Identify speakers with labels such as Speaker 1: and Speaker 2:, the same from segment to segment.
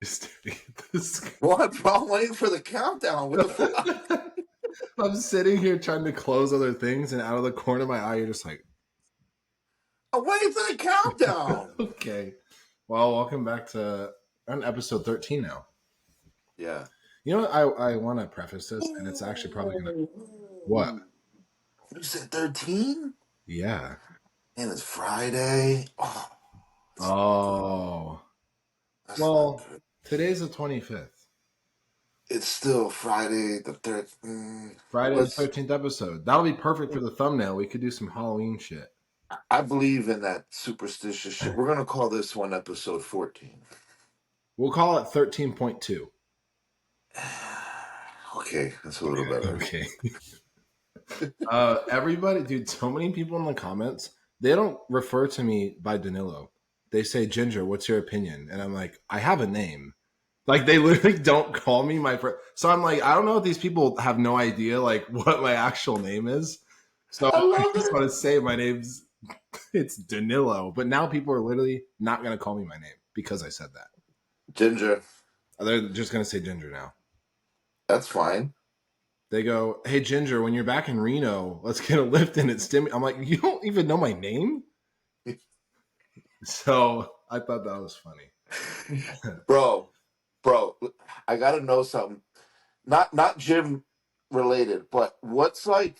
Speaker 1: staring at this.
Speaker 2: What, bro? I'm waiting for the countdown. What the fuck?
Speaker 1: I'm sitting here trying to close other things, and out of the corner of my eye, you're just like,
Speaker 2: I'm waiting for the countdown.
Speaker 1: okay. Well, welcome back to on episode 13 now.
Speaker 2: Yeah.
Speaker 1: You know what? I want to preface this, and it's actually probably going to... What?
Speaker 2: You said 13?
Speaker 1: Yeah.
Speaker 2: And it's Friday.
Speaker 1: Oh.
Speaker 2: That's not
Speaker 1: Well,
Speaker 2: good.
Speaker 1: today's the 25th.
Speaker 2: It's still Friday the 13th.
Speaker 1: Friday the 13th episode. That'll be perfect for the thumbnail. We could do some Halloween shit.
Speaker 2: I believe in that superstitious shit. We're going to call this one episode 14.
Speaker 1: We'll call it 13.2.
Speaker 2: Okay, that's a little better.
Speaker 1: Okay. Everybody, dude, so many people in the comments, they don't refer to me by Danilo. They say, Ginger, what's your opinion? And I'm like, I have a name. Like, they literally don't call me my friend. So I'm like, I don't know if these people have no idea, like, what my actual name is. So I just want to say my name's, it's Danilo. But now people are literally not going to call me my name because I said that.
Speaker 2: Ginger.
Speaker 1: They're just going to say Ginger now.
Speaker 2: That's fine.
Speaker 1: They go, hey, Ginger, when you're back in Reno, let's get a lift in at Stim. I'm like, you don't even know my name? So I thought that was funny.
Speaker 2: Bro, I got to know something. Not gym related, but what's like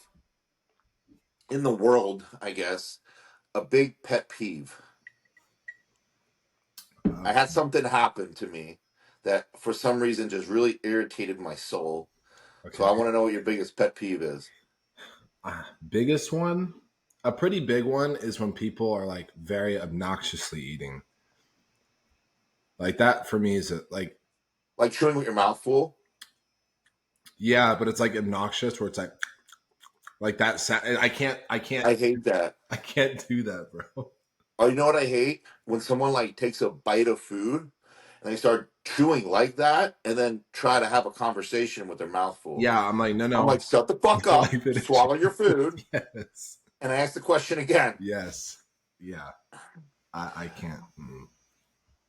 Speaker 2: in the world, I guess, a big pet peeve? I had something happen to me that for some reason just really irritated my soul. Okay. So I want to know what your biggest pet peeve is.
Speaker 1: Biggest one? A pretty big one is when people are like very obnoxiously eating. Like that for me is like
Speaker 2: chewing with your mouth full.
Speaker 1: Yeah, but it's like obnoxious where it's like that sound. I can't.
Speaker 2: I hate that.
Speaker 1: I can't do that, bro.
Speaker 2: Oh, you know what I hate? When someone like takes a bite of food and they start chewing like that and then try to have a conversation with their mouth full.
Speaker 1: Yeah, I'm like, no.
Speaker 2: I'm like, shut the fuck up, swallow your food.
Speaker 1: Yes.
Speaker 2: And I ask the question again.
Speaker 1: Yes. Yeah. I can't.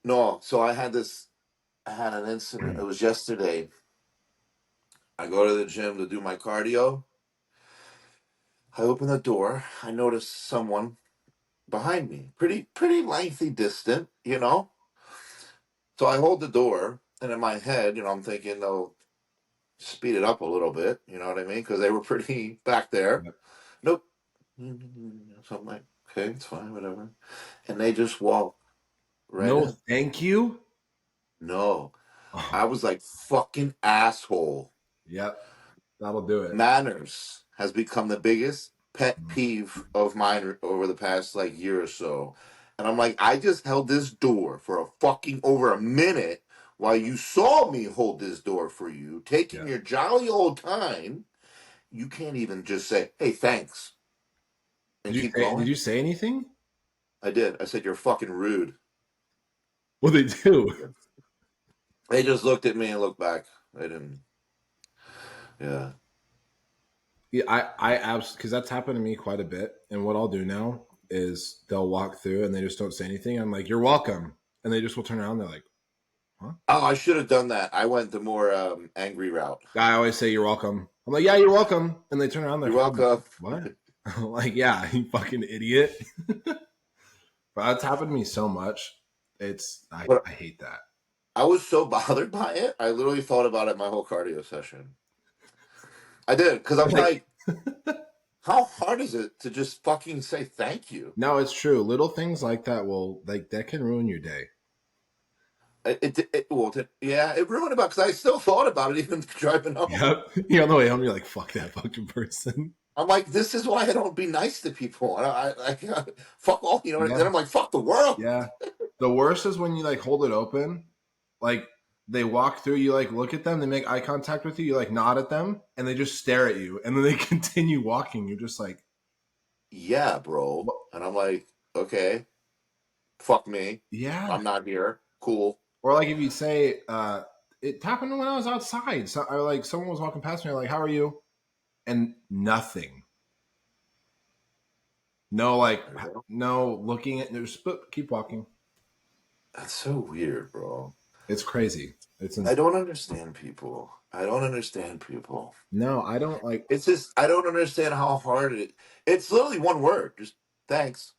Speaker 2: No, so I had an incident. It was yesterday. I go to the gym to do my cardio. I open the door. I notice someone behind me. Pretty lengthy distant, you know? So I hold the door, and in my head, I'm thinking they'll speed it up a little bit, you know what I mean? Because they were pretty back there. Yep. Nope. So I'm like, okay, it's fine, whatever. And they just walk right
Speaker 1: No,
Speaker 2: in.
Speaker 1: thank you?
Speaker 2: No. I was like, fucking asshole.
Speaker 1: Yep. That'll do it.
Speaker 2: Manners has become the biggest pet peeve of mine over the past like year or so. And I'm like, I just held this door for a fucking over a minute while you saw me hold this door for you, taking your jolly old time. You can't even just say, hey, thanks. And keep going.
Speaker 1: Did you say anything?
Speaker 2: I did. I said, you're fucking rude.
Speaker 1: Well, they do.
Speaker 2: They just looked at me and looked back. They didn't. Yeah.
Speaker 1: Yeah, I absolutely, because that's happened to me quite a bit. And what I'll do now is they'll walk through and they just don't say anything. I'm like, you're welcome. And they just will turn around. And they're like, huh?
Speaker 2: Oh, I should have done that. I went the more angry route.
Speaker 1: I always say, you're welcome. I'm like, yeah, you're welcome. And they turn around. They're
Speaker 2: you're welcome.
Speaker 1: What? Like, yeah, you fucking idiot. But that's happened to me so much. I hate that.
Speaker 2: I was so bothered by it. I literally thought about it my whole cardio session. I did, because I'm like, how hard is it to just fucking say thank you?
Speaker 1: No, it's true. Little things like that that can ruin your day.
Speaker 2: It ruined it because I still thought about it even driving home.
Speaker 1: Yep. You're on the way home, you're like, fuck that fucking person.
Speaker 2: I'm like, this is why I don't be nice to people. I fuck all, you know. Yeah. And then I'm like, fuck the world.
Speaker 1: Yeah. The worst is when you like hold it open, like they walk through, you like look at them, they make eye contact with you, you like nod at them, and they just stare at you, and then they continue walking. You're just like,
Speaker 2: yeah, bro. And I'm like, okay, fuck me.
Speaker 1: Yeah.
Speaker 2: I'm not here. Cool.
Speaker 1: Or like if you say, it happened when I was outside. So someone was walking past me, like, how are you? And nothing. No, no looking at there's but keep walking.
Speaker 2: That's so weird, bro.
Speaker 1: It's crazy. It's
Speaker 2: I
Speaker 1: insane.
Speaker 2: don't understand people. I don't understand people.
Speaker 1: No, I don't like.
Speaker 2: It's just I don't understand how hard it. It's literally one word. Just thanks.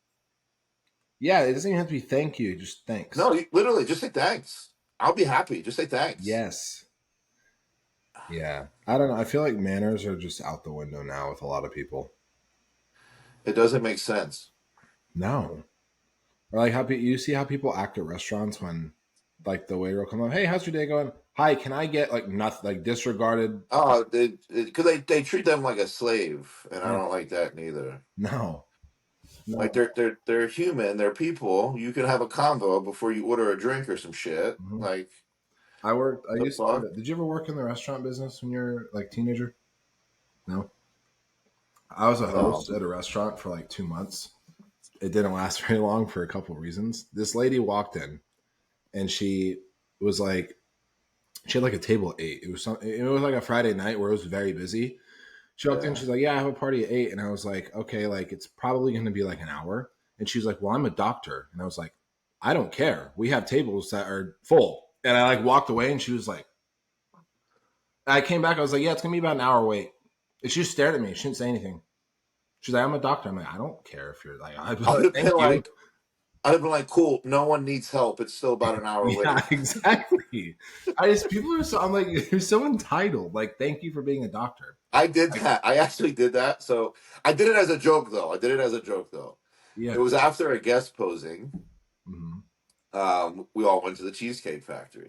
Speaker 1: Yeah, it doesn't even have to be thank you. Just thanks.
Speaker 2: No, literally just say thanks. I'll be happy. Just say thanks.
Speaker 1: Yes. Yeah. I don't know. I feel like manners are just out the window now with a lot of people.
Speaker 2: It doesn't make sense.
Speaker 1: No. Or like how you see how people act at restaurants when like the waiter will come up, hey, how's your day going? Hi, can I get like nothing like disregarded?
Speaker 2: Oh, because they treat them like a slave, and I
Speaker 1: Yeah.
Speaker 2: don't like that neither.
Speaker 1: No.
Speaker 2: Like
Speaker 1: No.
Speaker 2: they're human, they're people. You can have a convo before you order a drink or some shit.
Speaker 1: Mhm.
Speaker 2: Like
Speaker 1: I
Speaker 2: the
Speaker 1: used
Speaker 2: fuck?
Speaker 1: to, did you ever work in the restaurant business when you're like teenager? No. I was a
Speaker 2: No.
Speaker 1: host at a restaurant for like 2 months. It didn't last very long for a couple of reasons. This lady walked in and she was like, she had like a table at 8. It was like a Friday night where it was very busy. She walked in,
Speaker 2: Yeah.
Speaker 1: she's like, yeah, I have a party at 8. And I was like, okay, like it's probably going to be like an hour. And she's like, well, I'm a doctor. And I was like, I don't care. We have tables that are full. And I like walked away and she was like, I came back. I was like, yeah, it's going to be about an hour wait. And she just stared at me. She didn't say anything. She's like, I'm a doctor. I'm like, I don't care if you're like, I'd be
Speaker 2: I would
Speaker 1: like,
Speaker 2: have
Speaker 1: thank
Speaker 2: been
Speaker 1: you.
Speaker 2: like, I'd have been like, cool. No one needs help. It's still about an hour
Speaker 1: Yeah,
Speaker 2: wait.
Speaker 1: exactly. People are so, I'm like, you're so entitled. Like, thank you for being a doctor.
Speaker 2: I did
Speaker 1: Like,
Speaker 2: that. I actually did that. So I did it as a joke, though. I did it as a joke, though. It
Speaker 1: yeah.
Speaker 2: was after a guest posing.
Speaker 1: Mhm.
Speaker 2: We all went to the Cheesecake Factory,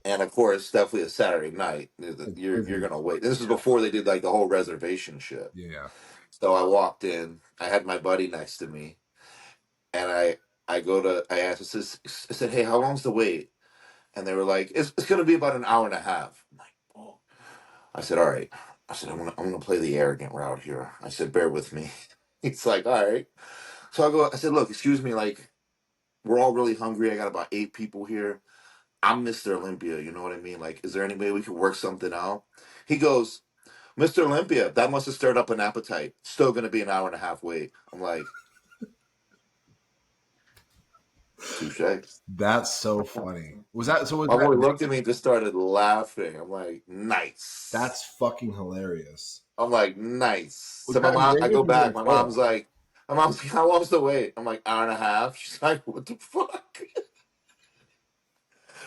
Speaker 2: and of course, definitely a Saturday night.
Speaker 1: It's
Speaker 2: You're
Speaker 1: busy.
Speaker 2: gonna wait. This was before they did like the whole reservation shit.
Speaker 1: Yeah.
Speaker 2: So I walked in. I had my buddy next to me, and I asked. I said, "Hey, how long's the wait?" And they were like, "It's gonna be about an hour and a half." I'm like, "Oh." I said, "All right." I said, I'm gonna play the arrogant route here." I said, "Bear with me." He's like, "All right." So I said, "Look, excuse me, like we're all really hungry. I got about 8 people here. I'm Mr. Olympia, you know what I mean? Like, is there any way we could work something out?" He goes, "Mr. Olympia, that must have stirred up an appetite. Still gonna be an hour and a half wait." I'm like, touche.
Speaker 1: That's so funny. Was that so? Was
Speaker 2: My
Speaker 1: that
Speaker 2: boy looked at
Speaker 1: Vegas?
Speaker 2: me and just started laughing. I'm like,
Speaker 1: That's
Speaker 2: nice.
Speaker 1: fucking hilarious.
Speaker 2: I'm like, nice.
Speaker 1: Was
Speaker 2: So my
Speaker 1: that in
Speaker 2: mom, I
Speaker 1: Vegas
Speaker 2: go
Speaker 1: or was it in
Speaker 2: back.
Speaker 1: Florida?
Speaker 2: My mom's like, how long's the wait? I'm like, hour and a half. She's like, what the fuck?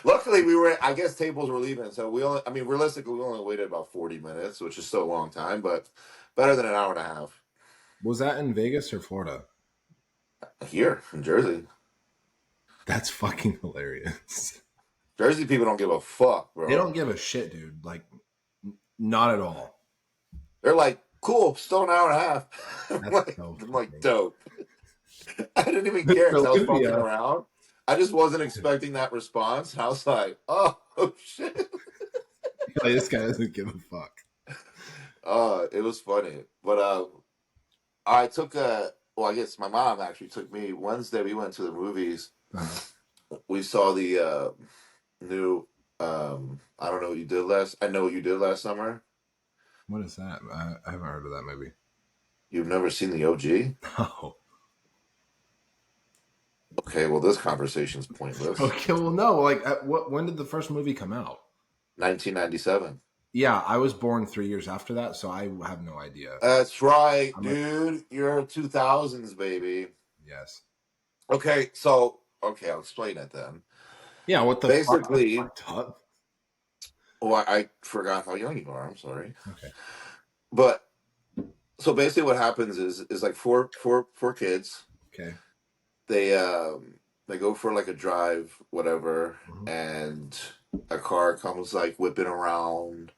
Speaker 2: Luckily, I guess tables were leaving. So I mean, realistically, we only waited about 40 minutes, which is still a long time, but better than an hour and a half
Speaker 1: Was that in Vegas or Florida?
Speaker 2: here in Jersey.
Speaker 1: That's fucking hilarious.
Speaker 2: Jersey people don't give a fuck,
Speaker 1: They
Speaker 2: bro.
Speaker 1: don't give a shit, dude. Like, not at all.
Speaker 2: They're like, cool, still an hour and a half.
Speaker 1: That's so
Speaker 2: I'm like,
Speaker 1: funny.
Speaker 2: dope. I didn't even care
Speaker 1: Mr.
Speaker 2: because I was fucking
Speaker 1: Olympia.
Speaker 2: around. I just wasn't expecting that response. And I was like, oh, shit.
Speaker 1: Like, this guy doesn't give a fuck.
Speaker 2: It was funny. But I took well, I guess my mom actually took me Wednesday. We went to the movies.
Speaker 1: Uh,
Speaker 2: We saw the new, I don't know what you did last, I know what you did last summer.
Speaker 1: what is that? I haven't heard of that movie.
Speaker 2: You've never seen the OG?
Speaker 1: Oh.
Speaker 2: Okay, well, this conversation's pointless.
Speaker 1: Okay, well, no. Like, when did the first movie come out?
Speaker 2: 1997.
Speaker 1: Yeah, I was born 3 years after that, so I have no idea.
Speaker 2: That's right,
Speaker 1: I'm like,
Speaker 2: dude. You're 2000s, baby.
Speaker 1: yes.
Speaker 2: Okay, I'll explain it then.
Speaker 1: Yeah, what the fuck? That's
Speaker 2: Basically,
Speaker 1: fucked up.
Speaker 2: oh, I forgot how young you are. I'm sorry.
Speaker 1: Okay.
Speaker 2: But so basically, what happens is like four kids.
Speaker 1: Okay.
Speaker 2: They go for like a drive, whatever,
Speaker 1: Mhm.
Speaker 2: and a car comes like whipping around,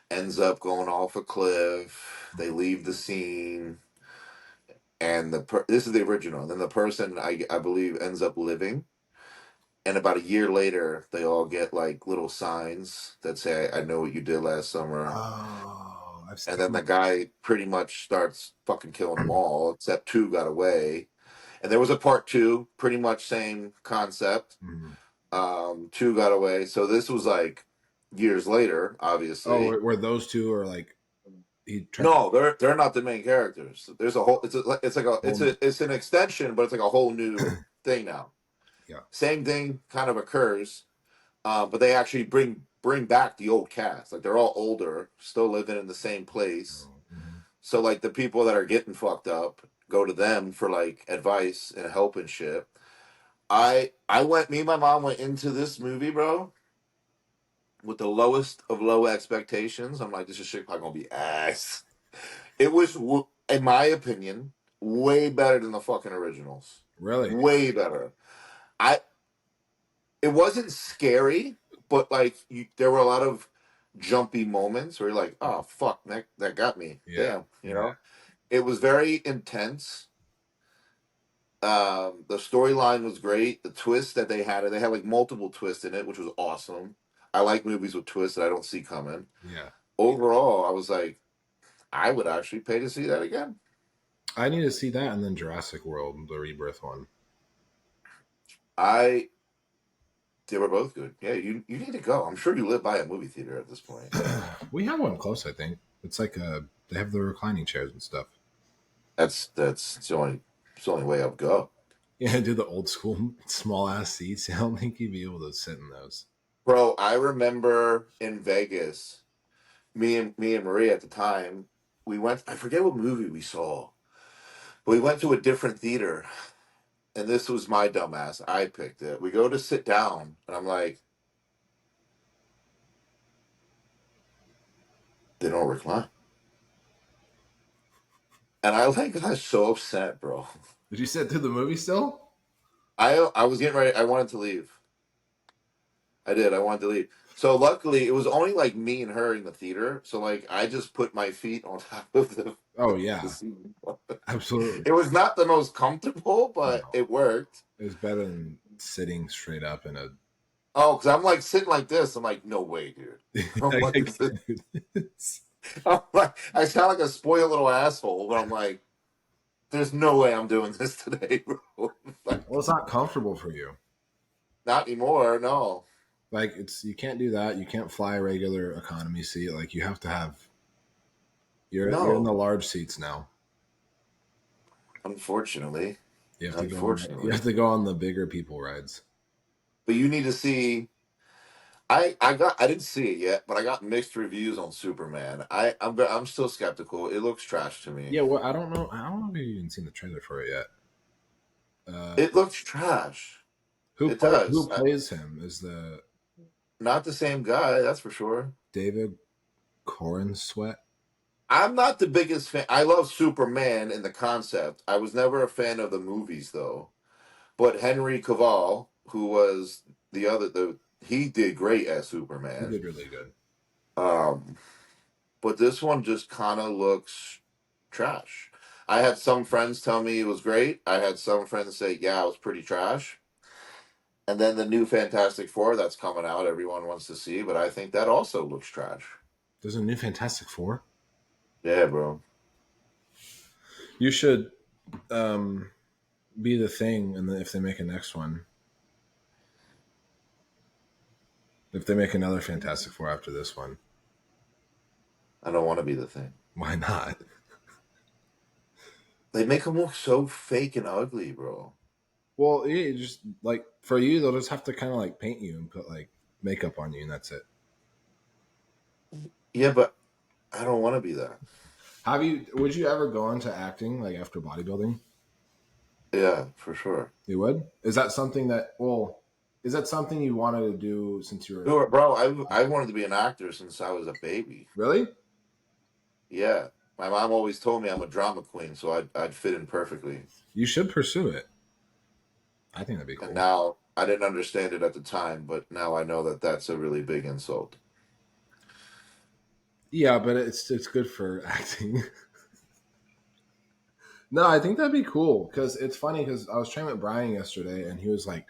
Speaker 2: ends up going off a cliff. They leave the scene, and this is the original. And then the person I believe ends up living. And about a year later, they all get like little signs that say, "I know what you did last summer."
Speaker 1: Oh, I've
Speaker 2: And then
Speaker 1: seen.
Speaker 2: the guy pretty much starts fucking killing them all, except two got away. And there was a part two, pretty much same concept.
Speaker 1: Mhm.
Speaker 2: Two got away. So this was like years later,
Speaker 1: Oh,
Speaker 2: obviously.
Speaker 1: where those two are like he tried to
Speaker 2: No, they're not the main characters. There's a whole. It's like a
Speaker 1: hold.
Speaker 2: it's an extension, but it's like a whole new thing now.
Speaker 1: Yeah.
Speaker 2: Same thing kind of occurs, But they actually bring back the old cast. Like they're all older, still living in the same place.
Speaker 1: Oh, mhm.
Speaker 2: So like the people that are getting fucked up go to them for like advice and help and shit. I went. Me and my mom went into this movie, bro, with the lowest of low expectations. I'm like, this is shit probably gonna be ass. It was, in my opinion, way better than the fucking originals.
Speaker 1: Really?
Speaker 2: Way better. I It wasn't scary, but like there were a lot of jumpy moments where you're like, oh fuck, that got me.
Speaker 1: Yeah.
Speaker 2: Damn, you
Speaker 1: Yeah.
Speaker 2: know. It was very intense. The storyline was great. The twist that they had like multiple twists in it, which was awesome. I like movies with twists that I don't see coming.
Speaker 1: Yeah.
Speaker 2: Overall, I was like, I would actually pay to see that again.
Speaker 1: I need to see that and then Jurassic World, the rebirth one.
Speaker 2: I They were both good. Yeah, you need to go. I'm sure you live by a movie theater at this point.
Speaker 1: We have one close, I think. It's like they have the reclining chairs and stuff.
Speaker 2: That's it's the only way I'll go.
Speaker 1: Yeah, do the old school small ass seats. I don't think you'd be able to sit in those.
Speaker 2: Bro, I remember in Vegas, me and Maria at the time, we went. I forget what movie we saw, but we went to a different theater, and this was my dumbass. I picked it. We go to sit down, and I'm like, they don't recline, and I like got so upset, bro.
Speaker 1: Did you sit through the movie still?
Speaker 2: I was getting ready. I wanted to leave. I did. I wanted to leave. So luckily, it was only like me and her in the theater. So like, I just put my feet on top of
Speaker 1: Oh
Speaker 2: the
Speaker 1: yeah,
Speaker 2: seat.
Speaker 1: absolutely.
Speaker 2: It was not the most comfortable, but
Speaker 1: No,
Speaker 2: it worked.
Speaker 1: it was better than sitting straight up in a.
Speaker 2: Oh, because I'm like sitting like this. I'm like, no way, dude. I'm
Speaker 1: I
Speaker 2: like,
Speaker 1: can't do this.
Speaker 2: I'm like, I sound like a spoiled little asshole, but I'm like, there's no way I'm doing this today, bro.
Speaker 1: Well,
Speaker 2: Like,
Speaker 1: it's not comfortable for you.
Speaker 2: not anymore. No,
Speaker 1: Like it's you can't do that. You can't fly a regular economy seat. Like you have to have. You're in the
Speaker 2: no.
Speaker 1: large seats now.
Speaker 2: Unfortunately,
Speaker 1: You have to go on. You have
Speaker 2: unfortunately.
Speaker 1: to go on the bigger people rides.
Speaker 2: But you need to see. I didn't see it yet, but I got mixed reviews on Superman. I'm still skeptical. It looks trash to me.
Speaker 1: Yeah, well, I don't know. I don't know if you've even seen the trailer for it yet.
Speaker 2: It looks trash. It
Speaker 1: Who
Speaker 2: does.
Speaker 1: plays him? Is the
Speaker 2: Not the same guy, that's for sure.
Speaker 1: David Corn Sweat?
Speaker 2: I'm not the biggest fan. I love Superman in the concept. I was never a fan of the movies though. But Henry Cavill, who was the he did great as
Speaker 1: He
Speaker 2: Superman.
Speaker 1: did really good.
Speaker 2: Um, but this one just kind of looks trash. I had some friends tell me it was great. I had some friends say, "Yeah, it was pretty trash." And then the new Fantastic Four that's coming out, everyone wants to see, but I think that also looks trash.
Speaker 1: There's a new Fantastic Four.
Speaker 2: Yeah, bro.
Speaker 1: You should be the Thing, and then if they make a next one, if they make another Fantastic Four after this one,
Speaker 2: I don't want to be the thing.
Speaker 1: why not?
Speaker 2: They make them look so fake and ugly, bro.
Speaker 1: Well, yeah, just like for you, they'll just have to kind of like paint you and put like makeup on you, and that's it.
Speaker 2: Yeah, but I don't want to be that.
Speaker 1: Have you? Would you ever go into acting like after bodybuilding?
Speaker 2: Yeah, for sure.
Speaker 1: You would? Is that something that? Well, is that something you wanted to do since you were
Speaker 2: Bro, I wanted to be an actor since I was a baby.
Speaker 1: really?
Speaker 2: Yeah, my mom always told me I'm a drama queen, so I'd fit in perfectly.
Speaker 1: You should pursue it. I think that'd be
Speaker 2: And
Speaker 1: cool.
Speaker 2: now I didn't understand it at the time, but now I know that that's a really big insult.
Speaker 1: Yeah, but it's good for acting. No, I think that'd be cool because it's funny because I was training with Brian yesterday and he was like,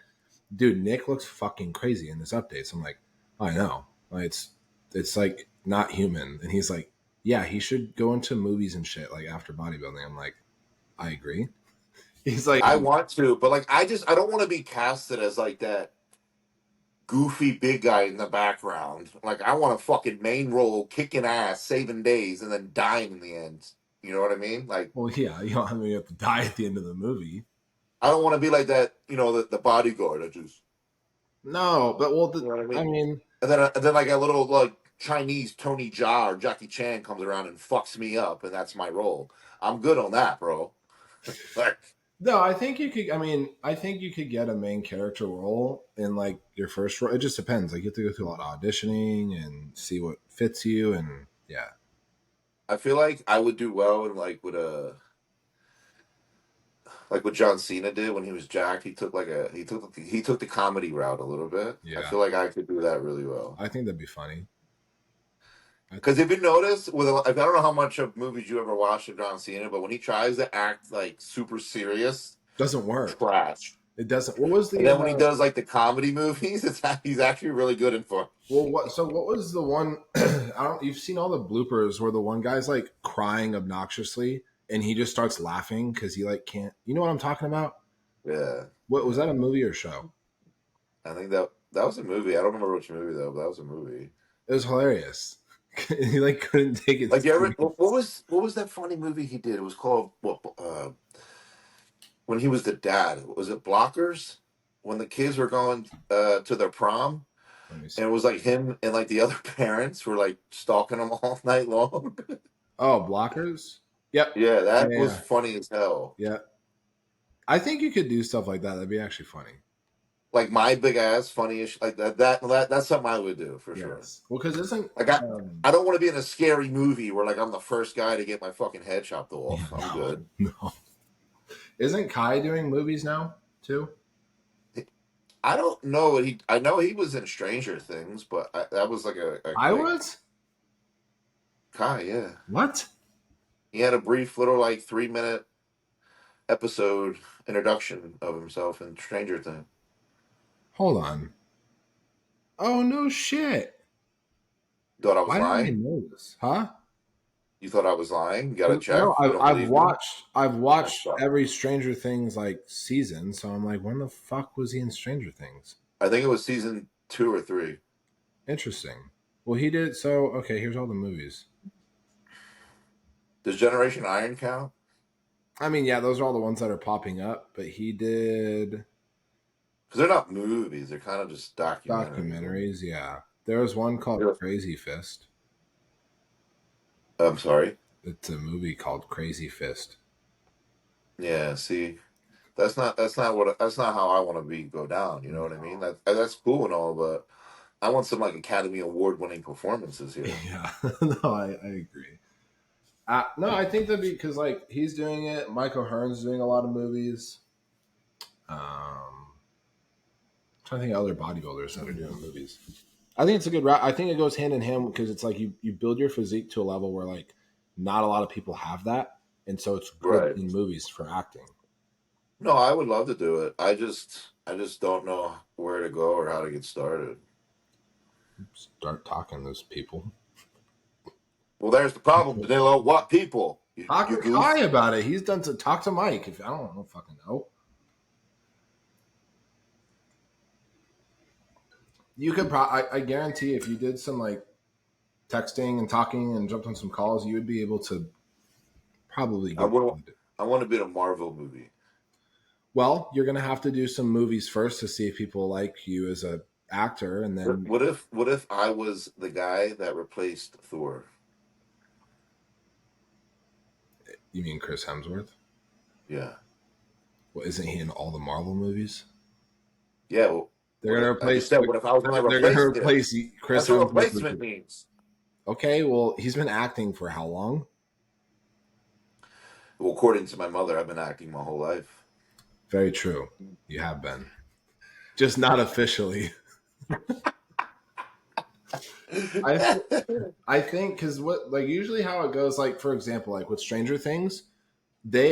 Speaker 1: "Dude, Nick looks fucking crazy in this update." So I'm like, "I know, like, it's like not human." And he's like, "Yeah, he should go into movies and shit like after bodybuilding." I'm like, "I agree." He's like,
Speaker 2: I want to, but like I don't want to be casted as like that goofy big guy in the background. Like I want a fucking main role, kicking ass, saving days, and then dying in the end. You know what I mean? Like
Speaker 1: "Well, yeah, you don't have to die at the end of the movie."
Speaker 2: I don't want to be like that. The bodyguard. I just
Speaker 1: No, but well,
Speaker 2: You know what I
Speaker 1: I
Speaker 2: mean?
Speaker 1: mean,
Speaker 2: And then like a little like Chinese Tony Jaa or Jackie Chan comes around and fucks me up, and that's my role. I'm good on that, bro. Like,
Speaker 1: no, I think you could. I mean, I think you could get a main character role in like your first role. It just depends. Like you have to go through a lot of auditioning and see what fits you, and yeah,
Speaker 2: I feel like I would do well in like with a like what John Cena did when he was jacked. He took the comedy route a little bit. I
Speaker 1: yeah.
Speaker 2: feel like I could do that really well.
Speaker 1: I think that'd be funny. I
Speaker 2: Because
Speaker 1: think
Speaker 2: if you notice, I don't know how much of movies you ever watched of John Cena, but when he tries to act like super serious,
Speaker 1: doesn't work.
Speaker 2: trash.
Speaker 1: It doesn't. What was
Speaker 2: And
Speaker 1: the?
Speaker 2: then when he does like the comedy movies, he's actually really good in for.
Speaker 1: Well, what? So what was the one? I don't. You've seen all the bloopers where the one guy's like crying obnoxiously, and he just starts laughing because he like can't. You know what I'm talking about?
Speaker 2: Yeah,
Speaker 1: What was
Speaker 2: yeah.
Speaker 1: that? A movie or show?
Speaker 2: I think that was a movie. I don't remember which movie though, but that was a movie.
Speaker 1: It was hilarious. He like couldn't take it
Speaker 2: Like you ever
Speaker 1: serious.
Speaker 2: what was that funny movie he did? It was called what when he was the dad. Was it Blockers? When the kids were going to their prom,
Speaker 1: Let me see.
Speaker 2: and it was like him and like the other parents were like stalking him all night long.
Speaker 1: Oh, Blockers. Yep.
Speaker 2: Yeah,
Speaker 1: Yeah,
Speaker 2: that was
Speaker 1: yeah,
Speaker 2: funny as hell.
Speaker 1: yeah. I think you could do stuff like that. That'd be actually funny.
Speaker 2: Like my big ass, funny ish like that's something I would do for sure.
Speaker 1: Yes. Well, because isn't
Speaker 2: Like I,
Speaker 1: um,
Speaker 2: I don't want to be in a scary movie where like I'm the first guy to get my fucking head chopped
Speaker 1: yeah,
Speaker 2: off. I'm
Speaker 1: no,
Speaker 2: good.
Speaker 1: no. Isn't Kai doing movies now too?
Speaker 2: I don't know what he. I know he was in Stranger Things, but that was like a
Speaker 1: I
Speaker 2: like
Speaker 1: was.
Speaker 2: Kai. Yeah,
Speaker 1: What?
Speaker 2: he had a brief little like 3 minute episode introduction of himself in Stranger Things.
Speaker 1: Hold on. Oh no shit.
Speaker 2: You thought I was
Speaker 1: Why didn't I
Speaker 2: lying?
Speaker 1: know this? Huh?
Speaker 2: You thought I was lying? You got to
Speaker 1: 'Cause- No,
Speaker 2: check. You don't
Speaker 1: I've
Speaker 2: believe me?
Speaker 1: watched I've
Speaker 2: That's
Speaker 1: watched
Speaker 2: fine.
Speaker 1: every Stranger Things like season, so I'm like, when the fuck was he in Stranger Things?
Speaker 2: I think it was season 2 or 3.
Speaker 1: Interesting. Well, he did. So okay, here's all the movies.
Speaker 2: Does Generation Iron count?
Speaker 1: I mean, yeah, those are all the ones that are popping up. But he did
Speaker 2: Because they're not movies; they're kind of just documentaries.
Speaker 1: documentaries. Yeah, there was one called
Speaker 2: Yeah.
Speaker 1: Crazy Fist.
Speaker 2: I'm sorry.
Speaker 1: It's a movie called Crazy Fist.
Speaker 2: Yeah. See, that's not how I want to be go down. You know what I mean? That's cool and all, but I want some like Academy Award winning performances here.
Speaker 1: Yeah, no, I agree. No, I think that because like he's doing it. Michael Hearn's doing a lot of movies. I'm trying to think of other bodybuilders that are doing movies. I think it's a good route. I think it goes hand in hand because it's like you build your physique to a level where like not a lot of people have that, and so it's good
Speaker 2: Right.
Speaker 1: in movies for acting.
Speaker 2: No, I would love to do it. I just don't know where to go or how to get started.
Speaker 1: Start talking to those people.
Speaker 2: Well, there's the problem, Danilo. What people? You
Speaker 1: Talk to Kai
Speaker 2: goof.
Speaker 1: about it. He's done to talk to Mike. If I don't fucking know, you could. I guarantee if you did some like texting and talking and jumped on some calls, you would be able to probably
Speaker 2: I
Speaker 1: get
Speaker 2: want.
Speaker 1: good.
Speaker 2: I want to be in a Marvel movie.
Speaker 1: Well, you're gonna have to do some movies first to see if people like you as a actor, and
Speaker 2: What
Speaker 1: then
Speaker 2: what if what if I was the guy that replaced Thor?
Speaker 1: you mean Chris Hemsworth?
Speaker 2: Yeah.
Speaker 1: Well, isn't he in all the Marvel movies?
Speaker 2: Yeah. Well,
Speaker 1: They're gonna
Speaker 2: I just
Speaker 1: replace.
Speaker 2: said, what if I was going to
Speaker 1: They're gonna
Speaker 2: replace him?
Speaker 1: replace Chris
Speaker 2: That's what
Speaker 1: Hemsworth.
Speaker 2: replacement means.
Speaker 1: Okay, well, he's been acting for how long?
Speaker 2: Well, according to my mother, I've been acting my whole life.
Speaker 1: Very true. You have been, just not officially. I I think because what like usually how it goes, like for example, like with Stranger Things,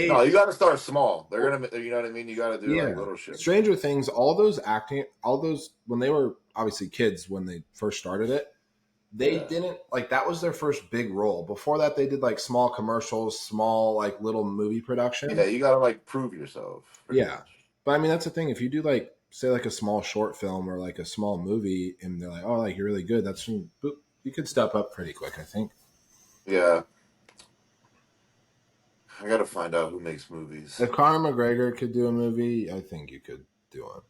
Speaker 2: No,
Speaker 1: they
Speaker 2: you got to start small. They're gonna, you know what I mean. You got to do like
Speaker 1: yeah,
Speaker 2: little shit.
Speaker 1: Stranger Things, all those acting, all those when they were obviously kids when they first started it, they
Speaker 2: Yeah,
Speaker 1: didn't like that was their first big role. Before that, they did like small commercials, small like little movie
Speaker 2: yeah.
Speaker 1: productions.
Speaker 2: You got to like prove yourself, pretty
Speaker 1: Yeah,
Speaker 2: much.
Speaker 1: but I mean that's the thing. If you do like say like a small short film or like a small movie, and they're like, oh, like you're really good, boop, you could step up pretty quick. I think.
Speaker 2: Yeah, I got to find out who makes movies.
Speaker 1: If Conor McGregor could do a movie, I think you could do one.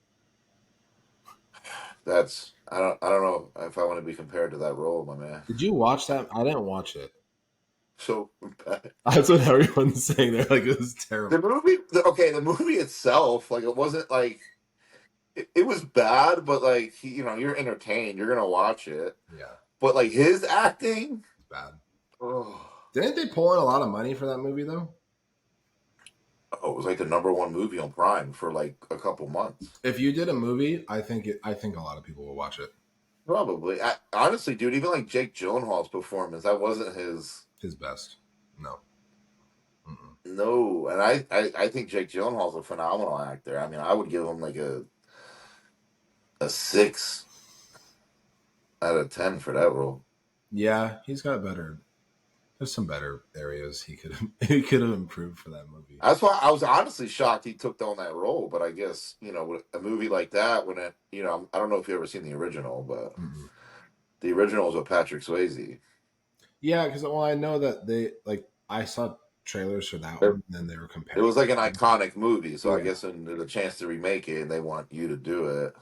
Speaker 2: That's I don't know if I want to be compared to that role, my man.
Speaker 1: Did you watch that? I didn't watch it.
Speaker 2: So bad.
Speaker 1: That's what everyone's saying. They're like, it was
Speaker 2: The
Speaker 1: terrible.
Speaker 2: movie, the movie itself, like it wasn't like it was bad, but like you're entertained, you're gonna watch it.
Speaker 1: Yeah,
Speaker 2: But like his acting,
Speaker 1: it's bad.
Speaker 2: oh,
Speaker 1: Didn't they pull in a lot of money for that movie though?
Speaker 2: it was like the number one movie on Prime for like a couple months.
Speaker 1: If you did a movie, I think a lot of people will watch it.
Speaker 2: Probably, honestly, dude, even like Jake Gyllenhaal's performance, that wasn't his.
Speaker 1: His best. No. Mm-mm.
Speaker 2: No, and I think Jake Gyllenhaal's a phenomenal actor. I mean, I would give him like a 6 out of 10 for that role.
Speaker 1: Yeah, he's got better. There's some better areas he could he could have improved for that movie.
Speaker 2: That's why I was honestly shocked he took on that role. But I guess with a movie like that, when I don't know if you ever seen the original, but
Speaker 1: Mm-mm.
Speaker 2: the original was with Patrick Swayze.
Speaker 1: Yeah, because well, I know that they like I saw trailers for that
Speaker 2: It,
Speaker 1: one, and then they were
Speaker 2: it
Speaker 1: comparing.
Speaker 2: was like an iconic movie, so I
Speaker 1: Yeah,
Speaker 2: guess when there's a chance to remake it and they want you to do it,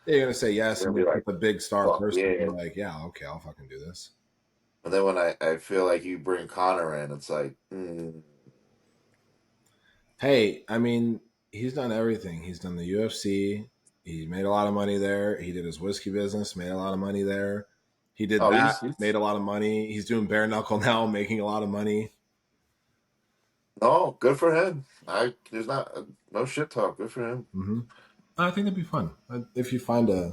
Speaker 1: they're gonna say yes,
Speaker 2: they're
Speaker 1: and
Speaker 2: gonna
Speaker 1: they
Speaker 2: be
Speaker 1: put
Speaker 2: like,
Speaker 1: the big star
Speaker 2: "Fuck
Speaker 1: person.
Speaker 2: yeah!"
Speaker 1: You're like, yeah, okay, I'll fucking do this.
Speaker 2: And then when I feel like you bring Connor in, it's like,
Speaker 1: Hey, I mean, he's done everything. He's done the UFC. He made a lot of money there. He did his whiskey business, made a lot of money there. He did
Speaker 2: oh,
Speaker 1: that,
Speaker 2: he's
Speaker 1: made a lot of money. He's doing bare knuckle now, making a lot of money.
Speaker 2: no good for him. There's not no shit talk. Good for him.
Speaker 1: Hmm. I think that'd be fun if you find a.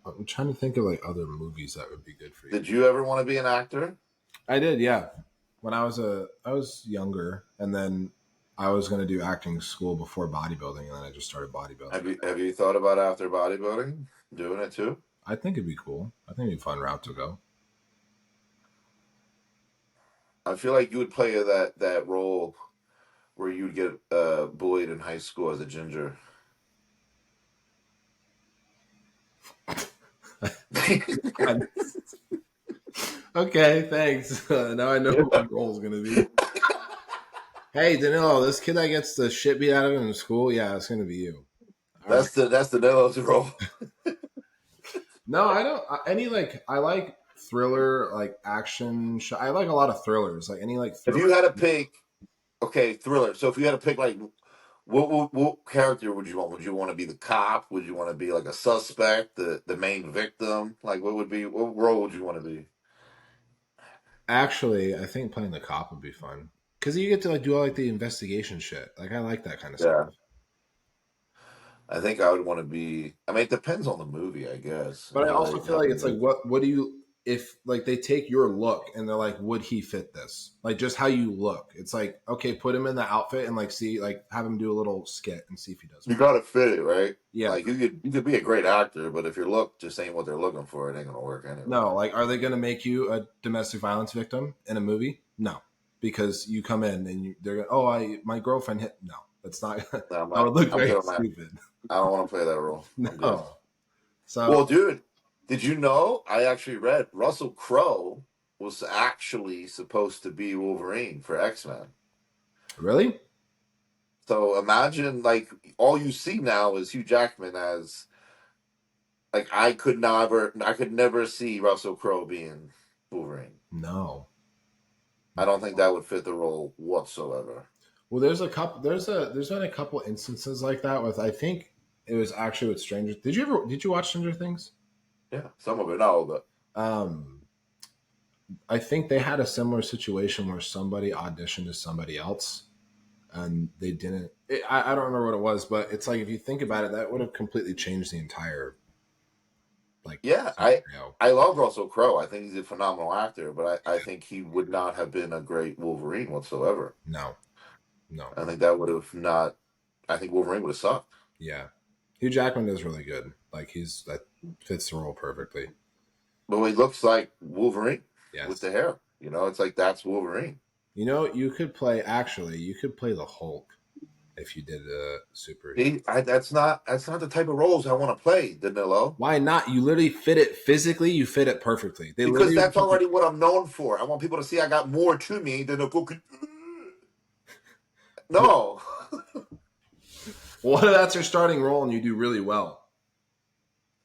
Speaker 1: I'm trying to think of like other movies that would be good for you.
Speaker 2: Did you ever want to be an actor?
Speaker 1: I did, yeah. When I was younger, and then I was going to do acting school before bodybuilding, and then I just started bodybuilding.
Speaker 2: Have you thought about after bodybuilding doing it too?
Speaker 1: I think it'd be cool. I think it'd be a fun route to go.
Speaker 2: I feel like you would play that role where you would get bullied in high school as a ginger.
Speaker 1: Okay, thanks. Now I know what my role is going to be. Hey, Danilo, this kid that gets the shit beat out of him in school, yeah, it's going to be you. All right.
Speaker 2: That's the Danilo's role.
Speaker 1: No, I don't. Any like I like thriller, like action. I like a lot of thrillers. Like any like
Speaker 2: If
Speaker 1: thriller.
Speaker 2: you had to pick, okay, thriller. So if you had to pick, like, what character would you want? Would you want to be the cop? Would you want to be like a suspect, the main victim? Like, what role would you want to be?
Speaker 1: Actually, I think playing the cop would be fun because you get to like do all like the investigation shit. Like I like that kind of stuff.
Speaker 2: Yeah, I think I would want to be. I mean, it depends on the movie, I guess.
Speaker 1: But I also
Speaker 2: Like
Speaker 1: feel like it's like
Speaker 2: nothing.
Speaker 1: what do you if like they take your look and they're like, would he fit this? Like just how you look. It's like, okay, put him in the outfit and like see like have him do a little skit and see if he does
Speaker 2: You
Speaker 1: well.
Speaker 2: gotta fit it, right?
Speaker 1: Yeah.
Speaker 2: Like you could be a great actor, but if your look just ain't what they're looking for, it ain't gonna work anyway.
Speaker 1: No, like are they gonna make you a domestic violence victim in a movie? No. Because you come in and they're gonna my girlfriend hit no. That's not that
Speaker 2: No, I'm
Speaker 1: would
Speaker 2: not.
Speaker 1: look
Speaker 2: I'm
Speaker 1: very
Speaker 2: good on that.
Speaker 1: stupid.
Speaker 2: I don't want to play that role. I'm good.
Speaker 1: No.
Speaker 2: Well,
Speaker 1: So
Speaker 2: dude, did you know? I actually read Russell Crowe was actually supposed to be Wolverine for X-Men.
Speaker 1: really?
Speaker 2: So imagine, like, all you see now is Hugh Jackman as, like, I could never see Russell Crowe being Wolverine.
Speaker 1: No.
Speaker 2: I don't think that would fit the role whatsoever.
Speaker 1: Well, there's been a couple instances like that with I think it was actually with Stranger. Did you watch Stranger Things?
Speaker 2: Yeah, some of it, no, but
Speaker 1: Um, I think they had a similar situation where somebody auditioned as somebody else and they didn't. I don't remember what it was, but it's like if you think about it, that would have completely changed the entire like
Speaker 2: yeah,
Speaker 1: scenario.
Speaker 2: I love Russell Crowe. I think he's a phenomenal actor, but I think he would not have been a great Wolverine whatsoever.
Speaker 1: No, no,
Speaker 2: I think that would have not. I think Wolverine would have sucked.
Speaker 1: yeah. Hugh Jackman is really good. Like that fits the role perfectly.
Speaker 2: But he looks like Wolverine with
Speaker 1: Yes.
Speaker 2: the hair. It's like that's Wolverine.
Speaker 1: You know, you could play the Hulk if you did a superhero.
Speaker 2: That's not the type of roles I want to play, Danilo.
Speaker 1: Why not? You literally fit it physically. You fit it perfectly. They
Speaker 2: Because
Speaker 1: literally
Speaker 2: that's already what I'm known for. I want people to see I got more to me than a cookie. No.
Speaker 1: what if that's your starting role and you do really well?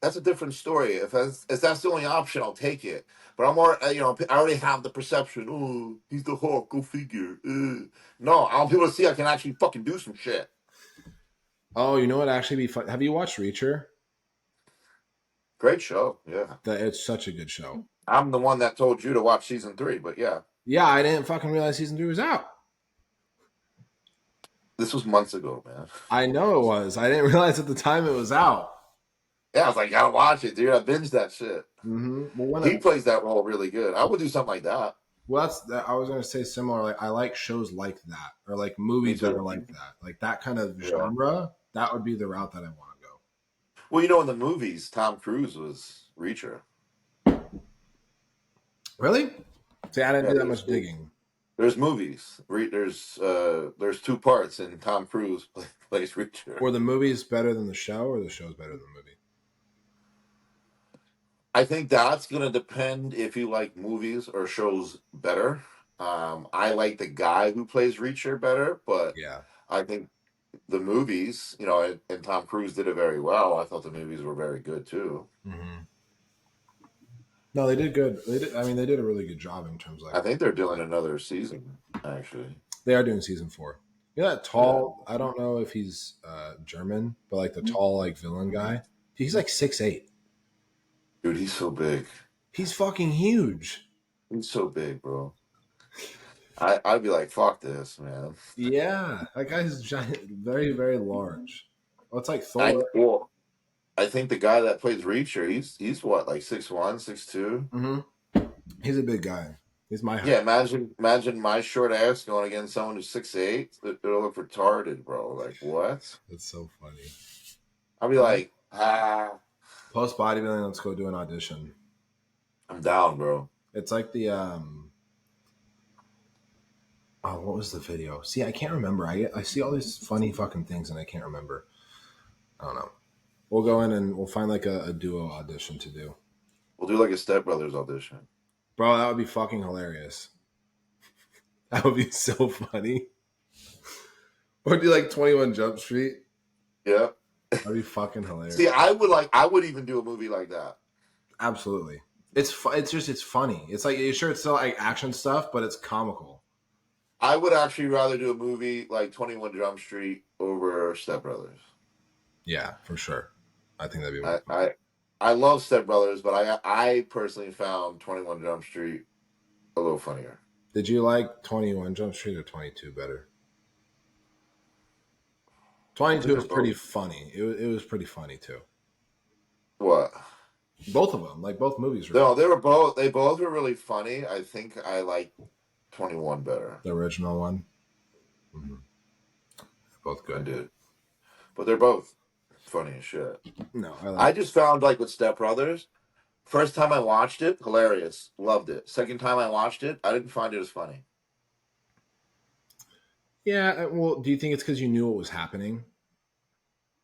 Speaker 2: that's a different story. If that's the only option, I'll take it. But I'm more, I already have the perception. Oh, he's the Hulk. Go figure. No, I want people to see I can actually fucking do some shit.
Speaker 1: Oh, you know what? Actually, be fun. Have you watched Reacher?
Speaker 2: Great show. Yeah,
Speaker 1: That it's such a good show.
Speaker 2: I'm the one that told you to watch season 3, but yeah,
Speaker 1: Yeah, I didn't fucking realize season 3 was out.
Speaker 2: this was months ago, man.
Speaker 1: I know it was. I didn't realize at the time it was out.
Speaker 2: Yeah, I was like, gotta watch it, dude. I binged that shit.
Speaker 1: Well, when
Speaker 2: He plays that role really good. I would do something like that.
Speaker 1: well, that's that. I was gonna say similar. Like I like shows like that, or like
Speaker 2: Me
Speaker 1: movies that are
Speaker 2: too.
Speaker 1: like that, like that kind of
Speaker 2: Yeah.
Speaker 1: genre. That would be the route that I want to go.
Speaker 2: Well, in the movies, Tom Cruise was Reacher.
Speaker 1: Really? See, I didn't
Speaker 2: Yeah,
Speaker 1: do that much digging.
Speaker 2: there's movies. There's two parts, and Tom Cruise plays Reacher.
Speaker 1: Were the movies better than the show, or the show's better than the movie?
Speaker 2: I think that's gonna depend if you like movies or shows better. I like the guy who plays Reacher better, but
Speaker 1: Yeah.
Speaker 2: I think the movies, and Tom Cruise did it very well. I thought the movies were very good too.
Speaker 1: hmm No, they did good. They did. I mean, they did a really good job in terms of
Speaker 2: I
Speaker 1: like
Speaker 2: think they're doing another season, actually.
Speaker 1: they are doing season 4. You know that
Speaker 2: Yeah,
Speaker 1: tall? I don't know if he's German, but like the tall like villain guy. He's like 6'8".
Speaker 2: dude, he's so big.
Speaker 1: He's fucking huge.
Speaker 2: He's so big, bro. I'd be like, fuck this, man.
Speaker 1: Yeah, that guy's giant, very very large. Well, it's like
Speaker 2: I
Speaker 1: Thor.
Speaker 2: well, I think the guy that plays Reacher, he's what, like 6'1", 6'2"?
Speaker 1: hmm He's a big guy. He's my
Speaker 2: Yeah,
Speaker 1: height.
Speaker 2: imagine my short ass going against someone who's 6'8". It'll look retarded, bro. Like what?
Speaker 1: That's so funny.
Speaker 2: I'll be like,
Speaker 1: Post bodybuilding, let's go do an audition.
Speaker 2: I'm down, bro.
Speaker 1: It's like the oh, what was the video? See, I can't remember. I see all these funny fucking things and I can't remember. I don't know. We'll go in and we'll find like a duo audition to do.
Speaker 2: We'll do like a Step Brothers audition.
Speaker 1: Bro, that would be fucking hilarious. That would be so funny. Or do like 21 Jump Street.
Speaker 2: Yeah.
Speaker 1: That'd be fucking
Speaker 2: See,
Speaker 1: hilarious.
Speaker 2: I would even do a movie like that.
Speaker 1: Absolutely. It's funny. It's like sure it's still like action stuff, but it's comical.
Speaker 2: I would actually rather do a movie like 21 Jump Street over Step Brothers.
Speaker 1: Yeah, for sure. I think that'd be more
Speaker 2: I
Speaker 1: fun.
Speaker 2: I, I love Step Brothers, but I personally found 21 Jump Street a little funnier.
Speaker 1: Did you like 21 Jump Street or 22 better?
Speaker 2: I think
Speaker 1: 22
Speaker 2: they're
Speaker 1: was pretty
Speaker 2: both.
Speaker 1: funny. It was pretty funny too.
Speaker 2: What?
Speaker 1: Both of them, like both movies were
Speaker 2: No, they both were really funny. I think I like 21 better.
Speaker 1: the original one. Mhm. Both
Speaker 2: I
Speaker 1: good.
Speaker 2: did. But they're both funny as shit.
Speaker 1: No, I like.
Speaker 2: I just found like with Step Brothers, first time I watched it, hilarious. Loved it. Second time I watched it, I didn't find it as funny.
Speaker 1: Yeah, well, do you think it's because you knew what was happening?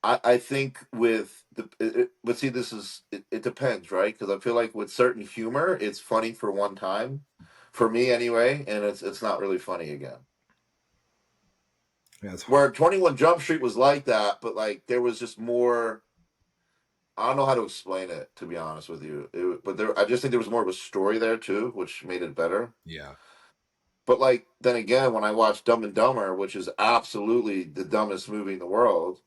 Speaker 2: I think with but see, it depends, right? Because I feel like with certain humor, it's funny for one time, for me anyway, and it's not really funny again.
Speaker 1: Yeah, it's hard.
Speaker 2: Where 21 Jump Street was like that, but like there was just more. I don't know how to explain it, to be honest with you. I just think there was more of a story there too, which made it better.
Speaker 1: Yeah,
Speaker 2: But like then again, when I watched Dumb and Dumber, which is absolutely the dumbest movie in the world,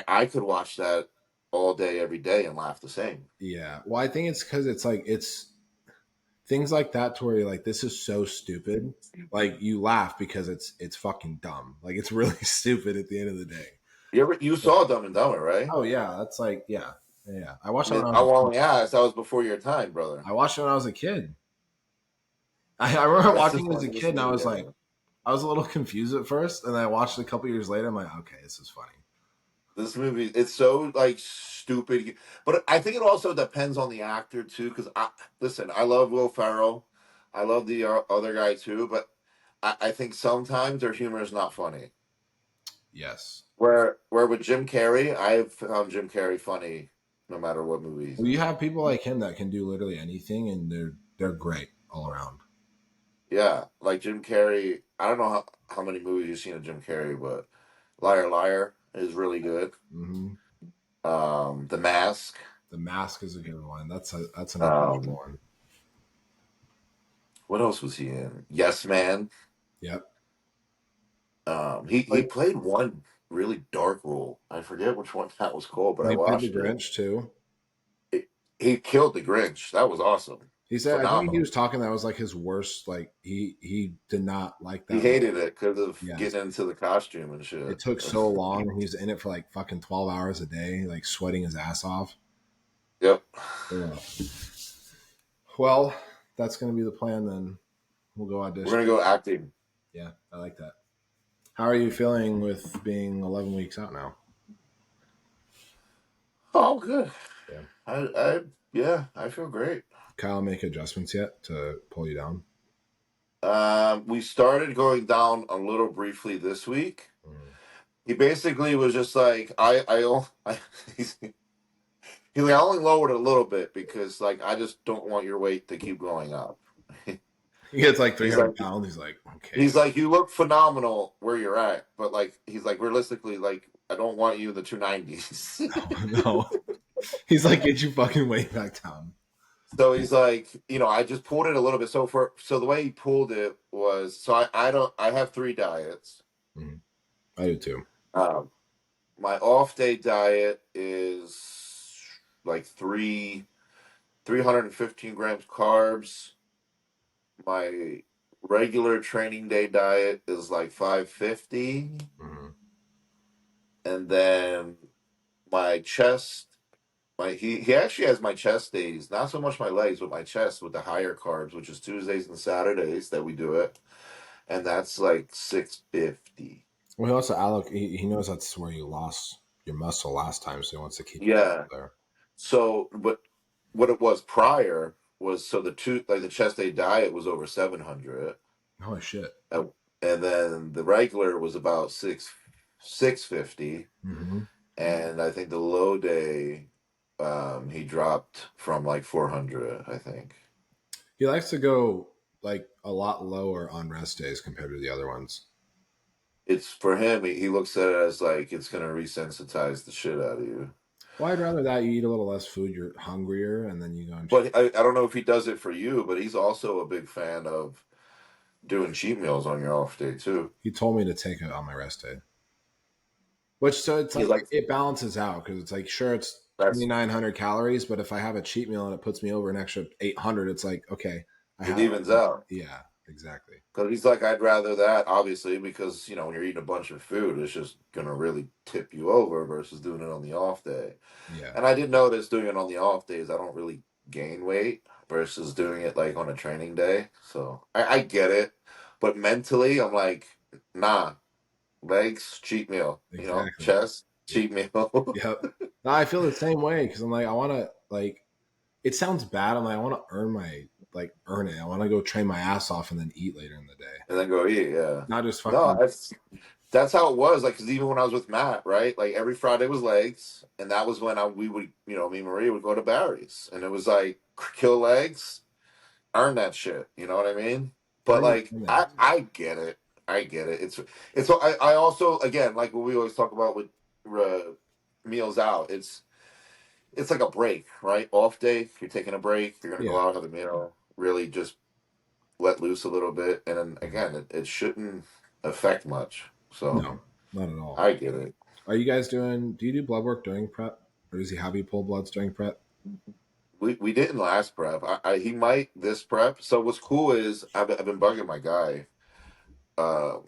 Speaker 2: I could watch that all day, every day, and laugh the same.
Speaker 1: yeah. Well, I think it's because it's like it's things like that to where you're like, this is so stupid. Like you laugh because it's fucking dumb. Like it's really stupid at the end of the day.
Speaker 2: You saw Dumb and Dumber, right?
Speaker 1: Oh yeah, that's like yeah. I watched
Speaker 2: I
Speaker 1: that when
Speaker 2: mean,
Speaker 1: I
Speaker 2: I
Speaker 1: was a kid.
Speaker 2: only asked. That was before your time, brother.
Speaker 1: I watched it when I was a kid. I remember
Speaker 2: That's the
Speaker 1: watching it as a kid,
Speaker 2: funniest
Speaker 1: and I
Speaker 2: movie
Speaker 1: was like,
Speaker 2: ever.
Speaker 1: I was a little confused at first, and then I watched it a couple years later. I'm like, okay, this is funny.
Speaker 2: This movie, it's so like stupid, but I think it also depends on the actor too. Because listen, I love Will Ferrell, I love the other guy too, but I think sometimes their humor is not funny.
Speaker 1: Yes.
Speaker 2: Where with Jim Carrey, I've found Jim Carrey funny no matter what movie he's
Speaker 1: Well, you
Speaker 2: in.
Speaker 1: have people like him that can do literally anything, and they're great all around.
Speaker 2: Yeah, like Jim Carrey. I don't know how many movies you've seen of Jim Carrey, but Liar Liar is really good.
Speaker 1: hmm
Speaker 2: The Mask.
Speaker 1: The Mask is a good one. That's an unusual
Speaker 2: Um,
Speaker 1: one.
Speaker 2: what else was he in? Yes Man.
Speaker 1: Yep.
Speaker 2: He
Speaker 1: Like
Speaker 2: played one really dark role. I forget which one that was called, but I
Speaker 1: he played the
Speaker 2: watched it.
Speaker 1: Grinch too.
Speaker 2: it he killed the Grinch. That was awesome.
Speaker 1: He said I think he
Speaker 2: Phenomenal.
Speaker 1: was talking that was like his worst. Like he did not like
Speaker 2: He
Speaker 1: that role.
Speaker 2: hated it because of
Speaker 1: Yes.
Speaker 2: getting into the costume and
Speaker 1: It
Speaker 2: shit.
Speaker 1: took so long. He was in it for like fucking 12 hours a day, like sweating his ass off.
Speaker 2: Yep.
Speaker 1: Yeah. Well, that's going to be the plan then. We'll go
Speaker 2: We're
Speaker 1: audition.
Speaker 2: gonna go acting.
Speaker 1: Yeah, I like that. How are you feeling with being 11 weeks out now?
Speaker 2: Oh, good.
Speaker 1: Yeah.
Speaker 2: I yeah, I feel great.
Speaker 1: Kyle make adjustments yet to pull you down?
Speaker 2: We started going down a little briefly this week.
Speaker 1: Mm.
Speaker 2: He basically was just like, he's, he's like, I only lowered it a little bit because like I just don't want your weight to keep going up.
Speaker 1: He gets like
Speaker 2: he's
Speaker 1: 300
Speaker 2: like,
Speaker 1: pounds. He's like, okay.
Speaker 2: he's like, you look phenomenal where you're at, but like, he's like, realistically, like, I don't want you in the 290s.
Speaker 1: No. He's like, get you fucking weight back down.
Speaker 2: So he's like, I just pulled it a little bit. So the way he pulled it was, so I have three diets.
Speaker 1: Mm. I do too.
Speaker 2: Um, my off day diet is like 315 grams carbs. My regular training day diet is like 550,
Speaker 1: Mm.
Speaker 2: and then my chest. He actually has my chest days, not so much my legs, but my chest with the higher carbs, which is Tuesdays and Saturdays that we do it, and that's like 650.
Speaker 1: Well, he also Alec. He knows that's where you lost your muscle last time, so he wants to keep
Speaker 2: Yeah.
Speaker 1: there.
Speaker 2: So, but what it was prior was so the chest day diet was over 700,
Speaker 1: Holy shit.
Speaker 2: and, and then the regular was about 650,
Speaker 1: Mm-hmm.
Speaker 2: and I think the low day, he dropped from like 400, I think.
Speaker 1: He likes to go like a lot lower on rest days compared to the other ones.
Speaker 2: It's for him. He looks at it as like it's gonna resensitize the shit out of you.
Speaker 1: Well, I'd rather that you eat a little less food, you're hungrier, and then you go and cheat.
Speaker 2: But I don't know if he does it for you, but he's also a big fan of doing cheat meals on your off day too.
Speaker 1: He told me to take it on my rest day. Which so it's
Speaker 2: He's
Speaker 1: like
Speaker 2: like,
Speaker 1: it balances out because it's like sure it's
Speaker 2: that's
Speaker 1: 2,900 calories, but if I have a cheat meal and it puts me over an extra 800, it's like okay, I
Speaker 2: it
Speaker 1: have
Speaker 2: evens out.
Speaker 1: yeah, exactly.
Speaker 2: Because he's like, I'd rather that, obviously, because when you're eating a bunch of food, it's just gonna really tip you over versus doing it on the off day.
Speaker 1: Yeah,
Speaker 2: And I did notice doing it on the off days, I don't really gain weight versus doing it like on a training day. So I get it, but mentally, I'm like, nah, legs cheat meal,
Speaker 1: exactly.
Speaker 2: chest
Speaker 1: Yeah.
Speaker 2: cheat meal.
Speaker 1: Yep. No, I feel the same way because I'm like I want to like it sounds bad. I'm like I want to earn it. I want to go train my ass off and then eat later in the day,
Speaker 2: And then go eat. Yeah,
Speaker 1: not just
Speaker 2: no,
Speaker 1: fucking
Speaker 2: that's how it was. Like, cause even when I was with Matt, right? Like every Friday was legs, and that was when we would, me and Maria would go to Barry's, and it was like kill legs, earn that shit. You know what I mean? But
Speaker 1: earn your
Speaker 2: like,
Speaker 1: money.
Speaker 2: I get it. I get it. It's. I also again like what we always talk about with meals out. It's like a break, right? Off day, you're taking a break. You're gonna
Speaker 1: Yeah.
Speaker 2: go out have a meal. Really just let loose a little bit, and then
Speaker 1: Mhm.
Speaker 2: again, it shouldn't affect much. So
Speaker 1: No, not at all.
Speaker 2: I get it.
Speaker 1: Are you guys doing? Do you do blood work during prep, or does he have you pull bloods during prep?
Speaker 2: We didn't last prep. He might this prep. So what's cool is I've been bugging my guy. Uh,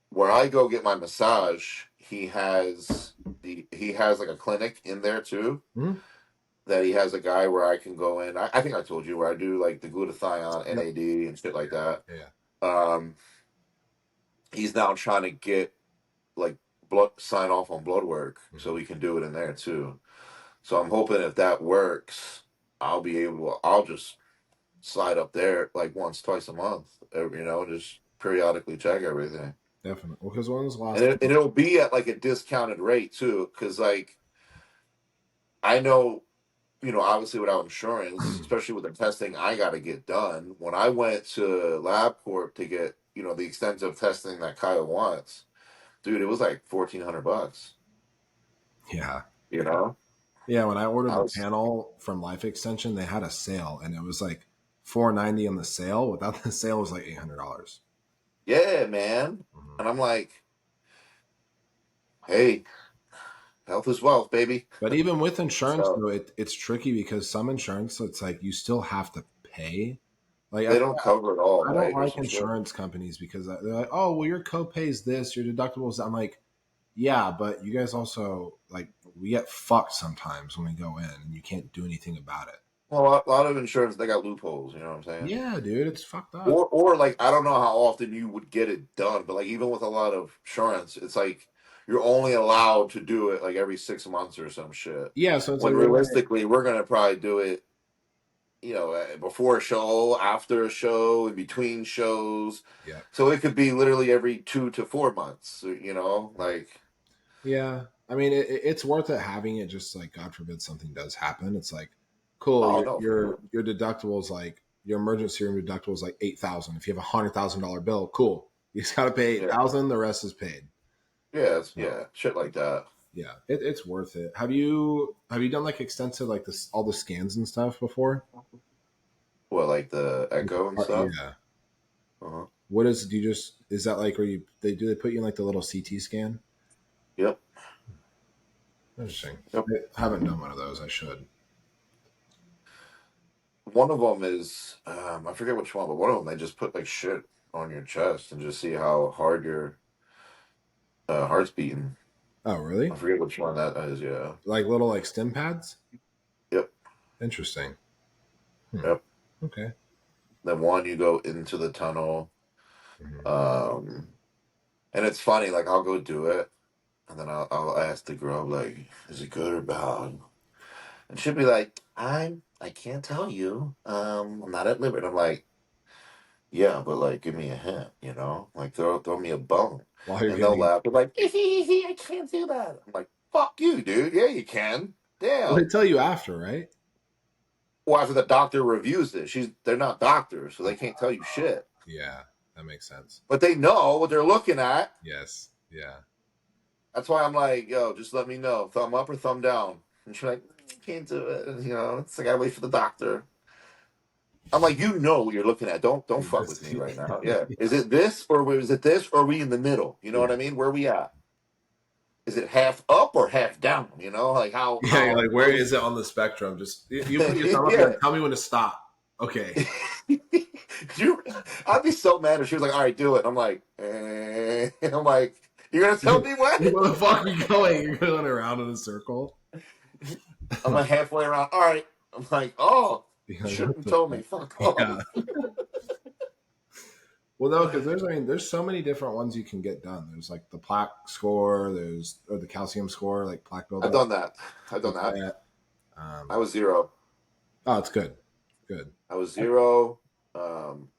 Speaker 2: where I go get my massage, he has like a clinic in there too.
Speaker 1: Hmm.
Speaker 2: That he has a guy where I can go in. I think I told you where I do like the glutathione,
Speaker 1: Yep.
Speaker 2: NAD, and shit like that.
Speaker 1: Yeah.
Speaker 2: Um, he's now trying to get like blood sign off on blood work so
Speaker 1: Hmm.
Speaker 2: we can do it in there too. So I'm hoping if that works, I'll just slide up there like once, twice a month, just periodically check everything.
Speaker 1: Definitely. Well, because when was the
Speaker 2: And,
Speaker 1: last
Speaker 2: it'll be at like a discounted rate too. Cause like, I know, obviously without insurance,
Speaker 1: time?
Speaker 2: especially with the testing I got to get done. When I went to LabCorp to get, the extensive testing that Kyle wants, dude, it was like $1,400,
Speaker 1: Yeah.
Speaker 2: you know?
Speaker 1: Yeah, when I ordered
Speaker 2: I
Speaker 1: the
Speaker 2: was,
Speaker 1: panel from Life Extension, they had a sale, and it was like 490 on the sale. Without the sale, it was like $800.
Speaker 2: yeah, man.
Speaker 1: Mhm.
Speaker 2: And I'm like, hey, health is wealth, baby.
Speaker 1: But even with insurance,
Speaker 2: So
Speaker 1: though, it's tricky because some insurance, it's like you still have to pay. Like
Speaker 2: they don't cover it all,
Speaker 1: I don't
Speaker 2: right? Or
Speaker 1: like
Speaker 2: some shit.
Speaker 1: insurance companies because they're like, oh, well, your copay is this, your deductibles. I'm like, yeah, but you guys also like we get fucked sometimes when we go in, and you can't do anything about it.
Speaker 2: Well, a lot of insurance, they got loopholes, you know what I'm saying?
Speaker 1: Yeah, dude, it's fucked up.
Speaker 2: Or like, I don't know how often you would get it done, but like, even with a lot of insurance, it's like you're only allowed to do it like every 6 months or some shit.
Speaker 1: Yeah, so it's
Speaker 2: When
Speaker 1: like,
Speaker 2: realistically, we're going to probably do it, before a show, after a show, in between shows.
Speaker 1: yeah,
Speaker 2: So it could be literally every 2 to 4 months, like,
Speaker 1: yeah. I mean, it's worth it having it. Just like God forbid something does happen, it's like cool.
Speaker 2: oh,
Speaker 1: Your
Speaker 2: no, for
Speaker 1: your
Speaker 2: sure.
Speaker 1: your deductible is like your emergency room deductible is like 8,000. If you have $100,000 bill, cool. You just got to pay eight
Speaker 2: Yeah.
Speaker 1: thousand. The rest is paid. So
Speaker 2: Yeah, shit like that.
Speaker 1: yeah, it's worth it. Have you done like extensive like this all the scans and stuff before?
Speaker 2: Well, like the echo and stuff.
Speaker 1: Yeah.
Speaker 2: Uh-huh.
Speaker 1: What is do you just is that like where you they put you in like the little CT scan?
Speaker 2: Yep.
Speaker 1: Interesting.
Speaker 2: Yep.
Speaker 1: I haven't done one of those. I should.
Speaker 2: One of them is, I forget which one, but one of them, they just put like shit on your chest and just see how hard your heart's beating.
Speaker 1: Oh,
Speaker 2: I
Speaker 1: really?
Speaker 2: forget which one that is. Yeah.
Speaker 1: Like little like stim pads?
Speaker 2: Yep.
Speaker 1: Interesting. Hmm.
Speaker 2: Yep.
Speaker 1: Okay.
Speaker 2: Then one, you go into the tunnel.
Speaker 1: Mhm.
Speaker 2: Um, and it's funny, like I'll go do it, and then I'll ask the girl, like, is it good or bad? And she'll be like, I can't tell you. I'm not at liberty. And I'm like, yeah, but like, give me a hint, like throw me a bone,
Speaker 1: While you're
Speaker 2: and they'll
Speaker 1: getting it,
Speaker 2: laugh. They're like, I can't do that. I'm like, fuck you, dude. Yeah, you can.
Speaker 1: well, they
Speaker 2: Damn.
Speaker 1: tell you after, right?
Speaker 2: Well, after the doctor reviews it, they're not doctors, so they can't tell you shit.
Speaker 1: Yeah, that makes sense.
Speaker 2: But they know what they're looking at.
Speaker 1: Yes. Yeah.
Speaker 2: That's why I'm like, yo, just let me know, thumb up or thumb down. And she's like, can't do it. And, it's like I wait for the doctor. I'm like, you know what you're looking at. Don't fuck with me right now. Yeah. Is it this or is it this or are we in the middle? You know what
Speaker 1: Yeah.
Speaker 2: I mean? Where are we at? Is it half up or half down? Like
Speaker 1: Yeah. You're
Speaker 2: how
Speaker 1: like, where is it on the spectrum? Just you put your thumb up. You're
Speaker 2: yeah.
Speaker 1: like, tell me when to stop. Okay.
Speaker 2: you, I'd be so mad if she was like, all right, do it. I'm like, I'm like, you're gonna tell me when?
Speaker 1: Where the fuck are you going? You're going around in a circle.
Speaker 2: I'm like halfway around. All right. I'm like, oh,
Speaker 1: You're like,
Speaker 2: shouldn't
Speaker 1: what
Speaker 2: have
Speaker 1: the
Speaker 2: told me.
Speaker 1: fuck?
Speaker 2: Fuck
Speaker 1: Yeah.
Speaker 2: off.
Speaker 1: Well, no, because there's so many different ones you can get done. There's like the plaque score, or the calcium score, like plaque
Speaker 2: I've
Speaker 1: buildup,
Speaker 2: done that. I've
Speaker 1: stuff
Speaker 2: done
Speaker 1: like
Speaker 2: that.
Speaker 1: that.
Speaker 2: I
Speaker 1: Um,
Speaker 2: was zero.
Speaker 1: oh, it's good, good.
Speaker 2: I was zero. Um,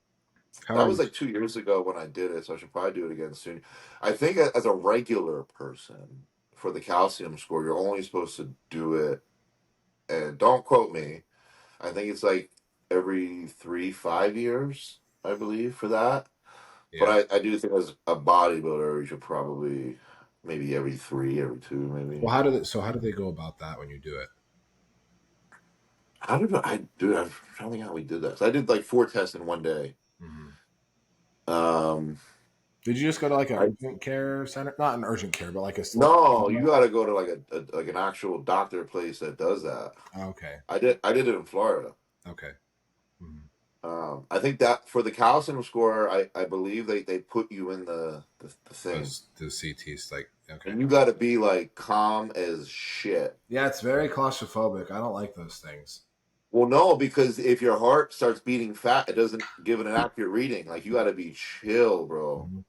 Speaker 1: How
Speaker 2: that
Speaker 1: are
Speaker 2: was
Speaker 1: you?
Speaker 2: like 2 years ago when I did it, so I should probably do it again soon. I think as a regular person for the calcium score, you're only supposed to do it, and don't quote me. I think it's like every 3, 5 years, I believe, for that.
Speaker 1: Yeah.
Speaker 2: But I do think as a bodybuilder, you should probably maybe every three, every two, maybe.
Speaker 1: Well, how do they go about that when you do it?
Speaker 2: How did I do? I'm trying to think how we did that. So I did like 4 tests in one day.
Speaker 1: Hmm.
Speaker 2: Um,
Speaker 1: Did you just go to like an
Speaker 2: I
Speaker 1: urgent care center? Not an urgent care, but like a like.
Speaker 2: no, you got to go to like like an actual doctor place that does that.
Speaker 1: Okay.
Speaker 2: I did it in Florida.
Speaker 1: Okay. Mhm.
Speaker 2: I think that for the calcium score, I believe they put you in the thing,
Speaker 1: Those CTs, like okay.
Speaker 2: and you got to be like calm as shit.
Speaker 1: Yeah, it's very claustrophobic. I don't like those things.
Speaker 2: Well, no, because if your heart starts beating fat, it doesn't give it an accurate reading. Like you got to be chill, bro.
Speaker 1: Mhm.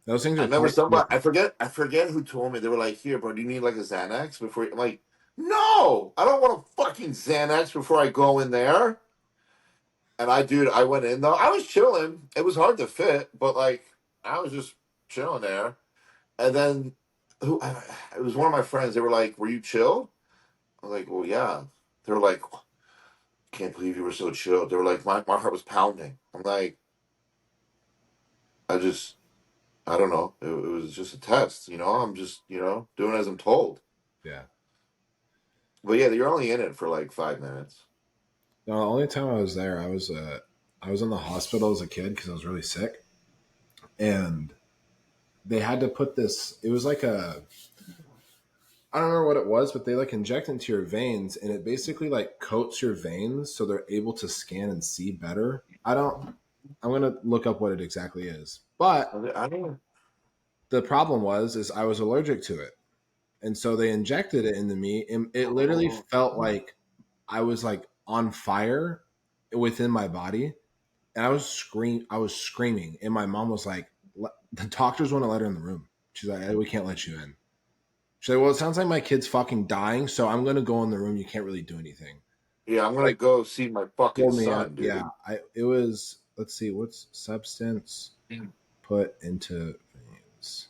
Speaker 1: Those things
Speaker 2: I
Speaker 1: are
Speaker 2: remember
Speaker 1: tight.
Speaker 2: somebody, I forget who told me. They were like, "Here, bro, do you need like a Xanax before?" I'm like, "No, I don't want a fucking Xanax before I go in there." And dude, I went in though. I was chilling. It was hard to fit, but like, I was just chilling there. And then, it was one of my friends. They were like, "Were you chill?" I was like, "Well, yeah." They were like, "Can't believe you were so chill." They were like, "My heart was pounding." I'm like, I just, I don't know. It was just a test, I'm just, doing as I'm told.
Speaker 1: Yeah.
Speaker 2: But yeah, you're only in it for like 5 minutes.
Speaker 1: No, the only time I was there, I was in the hospital as a kid because I was really sick, and they had to put this. It was like a I don't remember what it was, but they like inject into your veins, and it basically like coats your veins so they're able to scan and see better. I don't. I'm gonna look up what it exactly is, but
Speaker 2: I don't.
Speaker 1: the problem was is I was allergic to it, and so they injected it into me, and it literally
Speaker 2: Oh,
Speaker 1: felt like I was like on fire within my body, and I was screaming, and my mom was like, "The doctors want to let her in the room." She's like, "We can't let you in." She's like, "Well, it sounds like my kid's fucking dying, so I'm gonna go in the room. You can't really do anything."
Speaker 2: yeah, I'm gonna
Speaker 1: Like,
Speaker 2: go see my fucking
Speaker 1: pulled me out.
Speaker 2: son,
Speaker 1: Yeah,
Speaker 2: dude.
Speaker 1: I. It was. Let's see, what's substance put into veins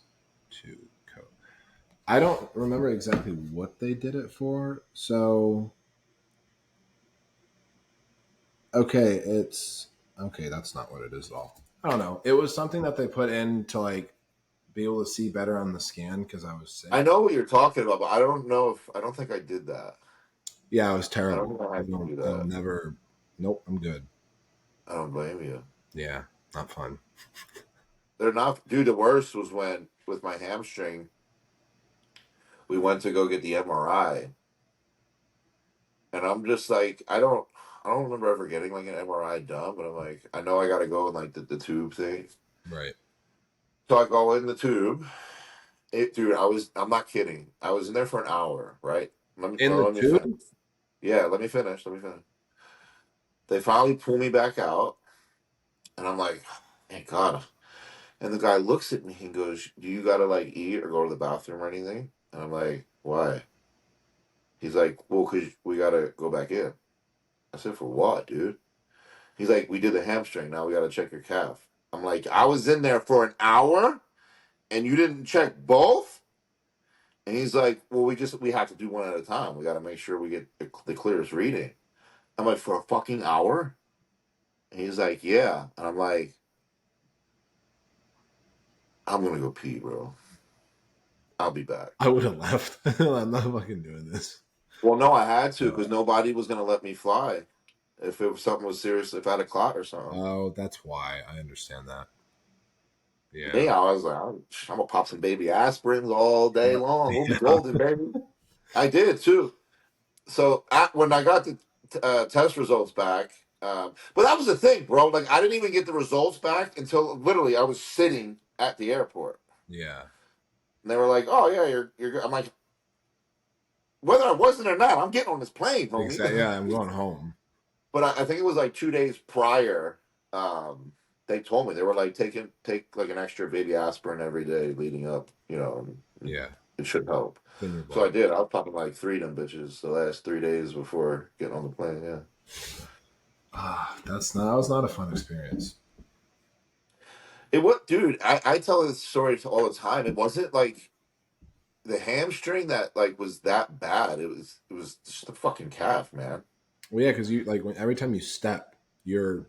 Speaker 1: to coat. I don't remember exactly what they did it for. So, okay, it's okay. That's not what it is at all. I don't know. It was something that they put in to like be able to see better on the scan because I was
Speaker 2: I
Speaker 1: sick.
Speaker 2: know what you're talking about, but I don't know if I don't think I did that.
Speaker 1: Yeah, it was
Speaker 2: I don't
Speaker 1: terrible.
Speaker 2: think I had to do
Speaker 1: It'll
Speaker 2: that.
Speaker 1: never. Nope, I'm good.
Speaker 2: I don't blame you.
Speaker 1: Yeah, not fun.
Speaker 2: They're not, dude. The worst was when with my hamstring, we went to go get the MRI, and I'm just like, I don't remember ever getting like an MRI done, but I'm like, I know I got to go in like the tube thing.
Speaker 1: Right.
Speaker 2: So I go in the tube. Dude, I'm not kidding. I was in there for an hour, right?
Speaker 1: In the
Speaker 2: Let me finish.
Speaker 1: tube?
Speaker 2: Yeah, let me finish. Let me finish. They finally pull me back out, and I'm like, thank God. And the guy looks at me and goes, "Do you gotta like eat or go to the bathroom or anything?" And I'm like, "Why?" He's like, "Well, cause we gotta go back in." I said, "For what, dude?" He's like, "We did the hamstring. Now we gotta check your calf." I'm like, "I was in there for an hour, and you didn't check both?" And he's like, "Well, we have to do one at a time. We got to make sure we get the clearest reading." I'm like, "For a fucking hour?" And he's like, "Yeah." And I'm like, "I'm gonna go pee, bro. I'll be back."
Speaker 1: I would have left. I'm not fucking doing this.
Speaker 2: Well, no, I had to because
Speaker 1: Uh,
Speaker 2: nobody was gonna let me fly if it was something was serious, if I had a clot or something.
Speaker 1: oh, that's why. I understand that.
Speaker 2: Me,
Speaker 1: Yeah.
Speaker 2: I was like, I'm gonna pop some baby aspirins all day long. We'll be
Speaker 1: Yeah.
Speaker 2: golden, baby. I did too. So when I got the test results back, but that was the thing, bro. Like I didn't even get the results back until literally I was sitting at the airport,
Speaker 1: Yeah.
Speaker 2: and they were like, "Oh yeah, you're good." I'm like, whether I wasn't or not, I'm getting on this plane, homie.
Speaker 1: Exactly. Yeah, I'm going home.
Speaker 2: But I think it was like 2 days prior. Um, they told me they were like take like an extra baby aspirin every day leading up. And
Speaker 1: Yeah.
Speaker 2: it should help.
Speaker 1: Thin your
Speaker 2: So I
Speaker 1: blood.
Speaker 2: did. I was popping like three of them bitches the last 3 days before getting on the plane. Yeah.
Speaker 1: Ah, that was not a fun experience.
Speaker 2: It was, dude. I tell this story all the time. It wasn't like the hamstring that like was that bad. It was just the fucking calf, man.
Speaker 1: Well, yeah, because you like when every time you step, you're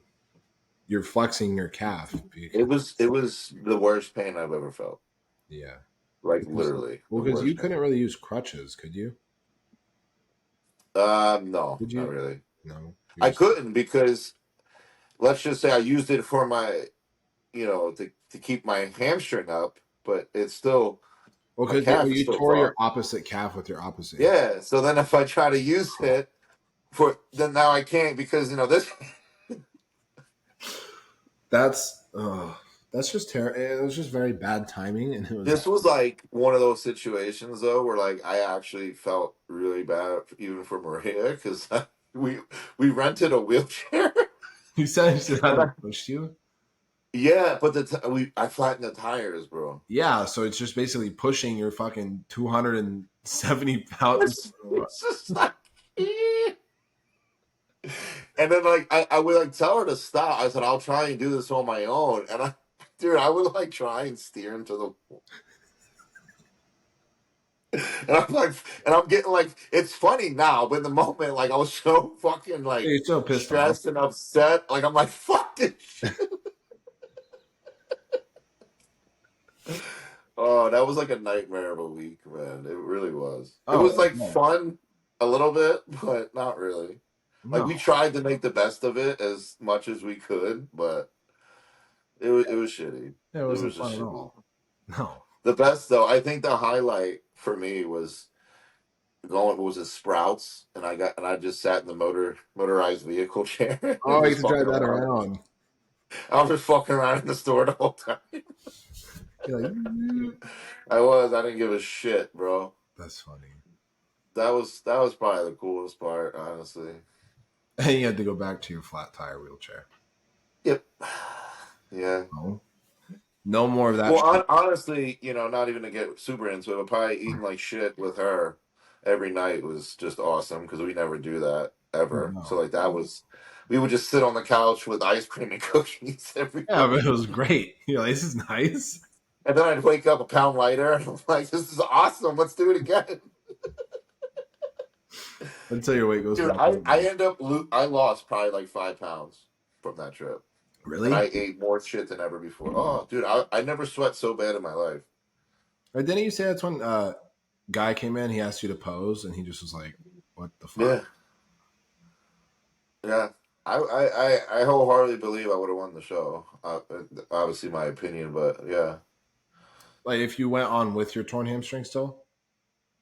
Speaker 1: flexing your calf.
Speaker 2: It was the worst pain I've ever felt.
Speaker 1: Yeah.
Speaker 2: Like
Speaker 1: Because
Speaker 2: literally
Speaker 1: well,
Speaker 2: the
Speaker 1: because you
Speaker 2: worst
Speaker 1: couldn't
Speaker 2: pain.
Speaker 1: really use crutches, could you?
Speaker 2: No,
Speaker 1: Could
Speaker 2: not
Speaker 1: you?
Speaker 2: really.
Speaker 1: No. You're
Speaker 2: I
Speaker 1: just
Speaker 2: couldn't because let's just say I used it for my, to keep my hamstring up, but it's still
Speaker 1: well,
Speaker 2: my
Speaker 1: because
Speaker 2: calf is
Speaker 1: you
Speaker 2: still
Speaker 1: tore your
Speaker 2: fucked.
Speaker 1: opposite calf with your opposite hand.
Speaker 2: Yeah. So then if I try to use it then now I can't because this
Speaker 1: That's that's just terrible. It was just very bad timing, and it was
Speaker 2: this was like one of those situations though where like I actually felt really bad even for Maria because we we rented a wheelchair.
Speaker 1: you said you had
Speaker 2: And
Speaker 1: to push you.
Speaker 2: yeah, but I flattened the tires, bro.
Speaker 1: Yeah, so it's just basically pushing your fucking 270 pounds.
Speaker 2: It's just like and then like I would like tell her to stop. I said I'll try and do this on my own, and dude, I would like try and steer into the. And I'm like, and I'm getting like, it's funny now, but in the moment, like I was so fucking like
Speaker 1: You're so pissed off.
Speaker 2: stressed and upset. Like I'm like, fuck this shit. Oh, that was like a nightmare of a week, man. It really was. It
Speaker 1: Oh,
Speaker 2: was like
Speaker 1: no.
Speaker 2: fun a little bit, but not really. Like we
Speaker 1: No,
Speaker 2: tried to make the best of it as much as we could, but it was shitty.
Speaker 1: it
Speaker 2: It
Speaker 1: wasn't
Speaker 2: was
Speaker 1: fun
Speaker 2: just
Speaker 1: at
Speaker 2: shitty.
Speaker 1: all. No.
Speaker 2: The best though, I think the highlight for me was going was it Sprouts, and I just sat in the motorized vehicle chair and
Speaker 1: Oh, you
Speaker 2: just
Speaker 1: get to
Speaker 2: fucking
Speaker 1: drive that
Speaker 2: around.
Speaker 1: around.
Speaker 2: I was just fucking around in the store the whole time.
Speaker 1: You're like, "Mm."
Speaker 2: I was. I didn't give a shit, bro.
Speaker 1: That's funny.
Speaker 2: That was probably the coolest part, honestly.
Speaker 1: And you had to go back to your flat tire wheelchair.
Speaker 2: Yep. Yeah.
Speaker 1: No, no more of that
Speaker 2: Well,
Speaker 1: shit.
Speaker 2: honestly, not even to get super into it, but probably eating like shit with her every night was just awesome because we never do that
Speaker 1: Oh
Speaker 2: ever. So
Speaker 1: no.
Speaker 2: like that was, we would just sit on the couch with ice cream and cookies every
Speaker 1: Yeah, but it
Speaker 2: night,
Speaker 1: was great. You're like, this is nice.
Speaker 2: and then I'd wake up a pound lighter, and I'm like, "This is awesome. Let's do it again."
Speaker 1: Until your weight goes
Speaker 2: Dude,
Speaker 1: back
Speaker 2: I
Speaker 1: up.
Speaker 2: I end up I lost probably like 5 pounds from that trip, and I
Speaker 1: Really?
Speaker 2: ate more shit than ever before. Oh, dude, I never sweat so bad in my life.
Speaker 1: Or didn't you say that's when guy came in, he asked you to pose, and he just was like, what the fuck?
Speaker 2: Yeah. Yeah, I wholeheartedly believe I would have won the show. Obviously, my opinion, but yeah.
Speaker 1: Like, if you went on with your torn hamstring still?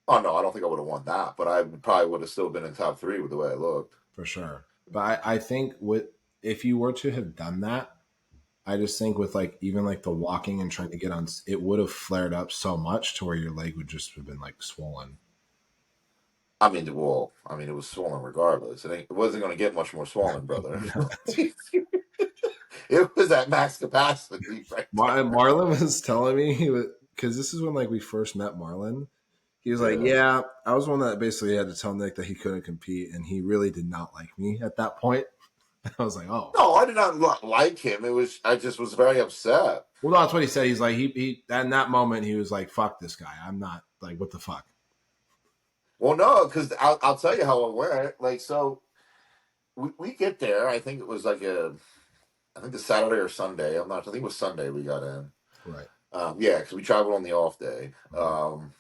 Speaker 2: Oh no, I don't think I would have won that, but I probably would have still been in top three with the way I looked.
Speaker 1: For sure. But I think with if you were to have done that, I just think with like even like the walking and trying to get on, it would have flared up so much to where your leg would just have been like swollen.
Speaker 2: It was swollen regardless. It wasn't going to get much more swollen, brother.
Speaker 1: Yeah.
Speaker 2: It was at max capacity right there.
Speaker 1: Marlon was telling me he was because this is when like we first met Marlon. He was like,
Speaker 2: Yeah.
Speaker 1: "Yeah, I was one that basically had to tell Nick that he couldn't compete, and he really did not like me at that point." I was like, "Oh,
Speaker 2: No, I did not like him. I just was very upset.
Speaker 1: well." That's what he said. He's like, he in that moment he was like, "Fuck this guy. I'm not like what the fuck."
Speaker 2: Well, no, because I'll tell you how it went. Like, so we get there. I think the Saturday or Sunday. I'm not. I think it was Sunday we got in.
Speaker 1: Right.
Speaker 2: Yeah, because we traveled on the off day.
Speaker 1: Mhm.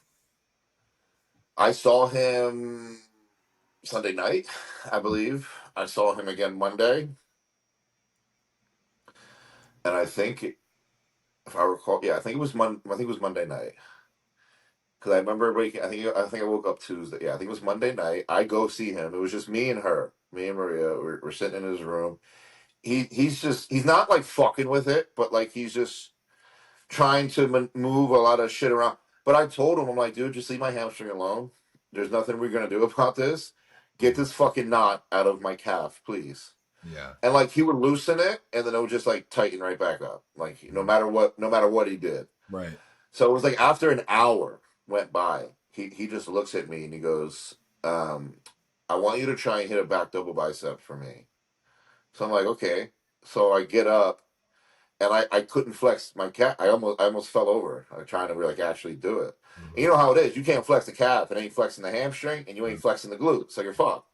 Speaker 2: I saw him Sunday night, I believe. I saw him again Monday, and I think, if I recall, yeah, I think it was I think it was Monday night because I remember waking. I think I woke up Tuesday. Yeah, I think it was Monday night. I go see him. It was just me and her, me and Maria. We're sitting in his room. He's not like fucking with it, but like he's just trying to move a lot of shit around. But I told him, I'm like, dude, just leave my hamstring alone. There's nothing we're gonna do about this. Get this fucking knot out of my calf, please.
Speaker 1: Yeah.
Speaker 2: And like he would loosen it, and then it would just like tighten right back up. Like
Speaker 1: Mhm.
Speaker 2: no matter what he did.
Speaker 1: Right.
Speaker 2: So it was like after an hour went by, he just looks at me and he goes, "I want you to try and hit a back double bicep for me." So I'm like, okay. So I get up and I couldn't flex my calf. I almost fell over. I was trying to like actually do it. And
Speaker 1: Mhm.
Speaker 2: you know how it is. You can't flex the calf. It ain't flexing the hamstring, and you ain't
Speaker 1: Right.
Speaker 2: flexing the glute. So you're fucked.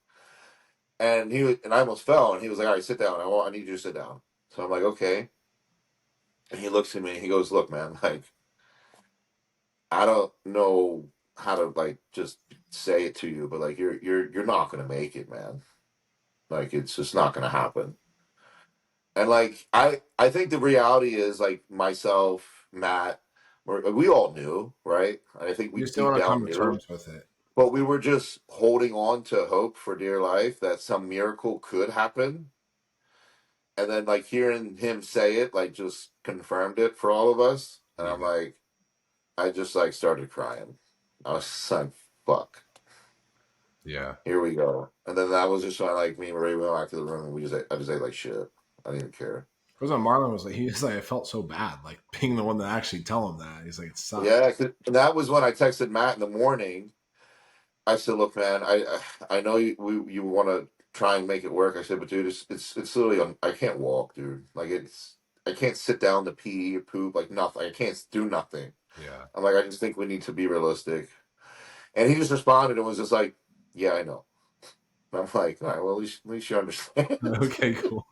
Speaker 2: And I almost fell. And he was like, "All right, sit down. I need you to sit down." So I'm like, okay. And he looks at me. And he goes, "Look, man. Like, I don't know how to like just say it to you, but like you're not gonna make it, man. Like it's just not gonna happen." And like I think the reality is like myself, Matt, we all knew, right? I think we
Speaker 1: You still
Speaker 2: deep
Speaker 1: want to come
Speaker 2: down
Speaker 1: to
Speaker 2: knew,
Speaker 1: terms with it.
Speaker 2: but we were just holding on to hope for dear life that some miracle could happen. And then like hearing him say it, like just confirmed it for all of us. And I'm
Speaker 1: Yeah.
Speaker 2: like, I just like started crying. I was like, fuck,
Speaker 1: Yeah.
Speaker 2: here we go. And then that was just when like me and Marie went back to the room and I just ate like shit. I didn't even care.
Speaker 1: Because when Marlon was like, he was like, I felt so bad, like being the one to actually tell him that. He's like, it sucked.
Speaker 2: Yeah, and that was when I texted Matt in the morning. I said, "Look, man, I know you want to try and make it work." I said, "But dude, it's literally I can't walk, dude. Like I can't sit down to pee or poop, like nothing. I can't do nothing."
Speaker 1: Yeah.
Speaker 2: I'm like, I just think we need to be realistic. And he just responded and was just like, "Yeah, I know." And I'm like, "All right, well, at least you understand."
Speaker 1: Okay, cool.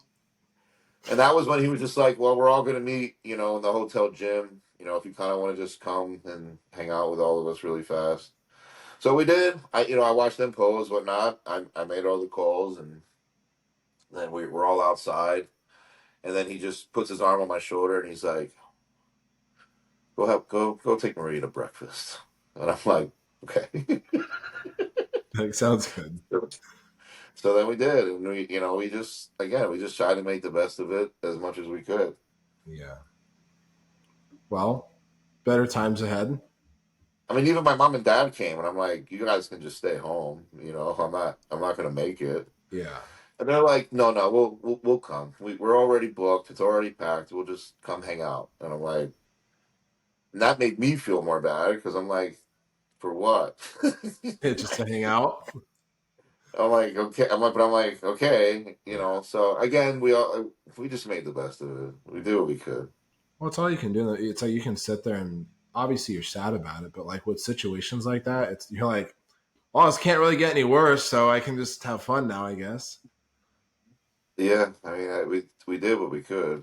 Speaker 2: And that was when he was just like, "Well, we're all gonna meet, in the hotel gym. If you kind of want to just come and hang out with all of us really fast." So we did. I watched them pose, whatnot. I made all the calls, and then we're all outside. And then he just puts his arm on my shoulder, and he's like, go take Maria to breakfast. And I'm like, okay.
Speaker 1: Like, sounds good.
Speaker 2: So then we did, and we just tried to make the best of it as much as we could.
Speaker 1: Yeah. Well, better times ahead.
Speaker 2: I mean, even my mom and dad came, and I'm like, you guys can just stay home. I'm not gonna make it.
Speaker 1: Yeah.
Speaker 2: And they're like, no, no, we'll come. We're already booked. It's already packed. We'll just come hang out. And I'm like, and that made me feel more bad because I'm like, for what?
Speaker 1: Just to hang out.
Speaker 2: I'm like, okay. I'm like, okay.
Speaker 1: Yeah.
Speaker 2: So again, we just made the best of it. We did what we could.
Speaker 1: Well, it's all you can do. It's like you can sit there and obviously you're sad about it, but like with situations like that, it's you're like, well, this can't really get any worse, so I can just have fun now, I guess.
Speaker 2: Yeah, I mean, we did what we could.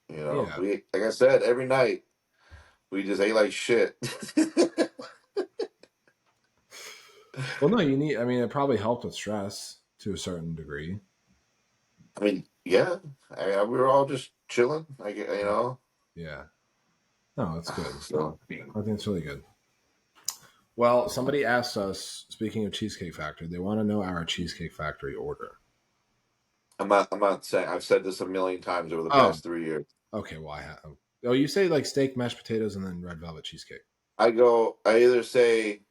Speaker 1: Yeah.
Speaker 2: We like I said, every night we just ate like shit.
Speaker 1: Well, no, you need. I mean, it probably helped with stress to a certain degree.
Speaker 2: I mean, yeah, we were all just chilling. Like.
Speaker 1: Yeah. No, it's good.
Speaker 2: So
Speaker 1: I think it's really good. Well, somebody asked us, speaking of Cheesecake Factory, they want to know our Cheesecake Factory order.
Speaker 2: I'm not saying I've said this a million times over the
Speaker 1: Oh,
Speaker 2: past 3 years.
Speaker 1: okay. Well, I have. Oh, you say like steak, mashed potatoes, and then red velvet cheesecake.
Speaker 2: I either say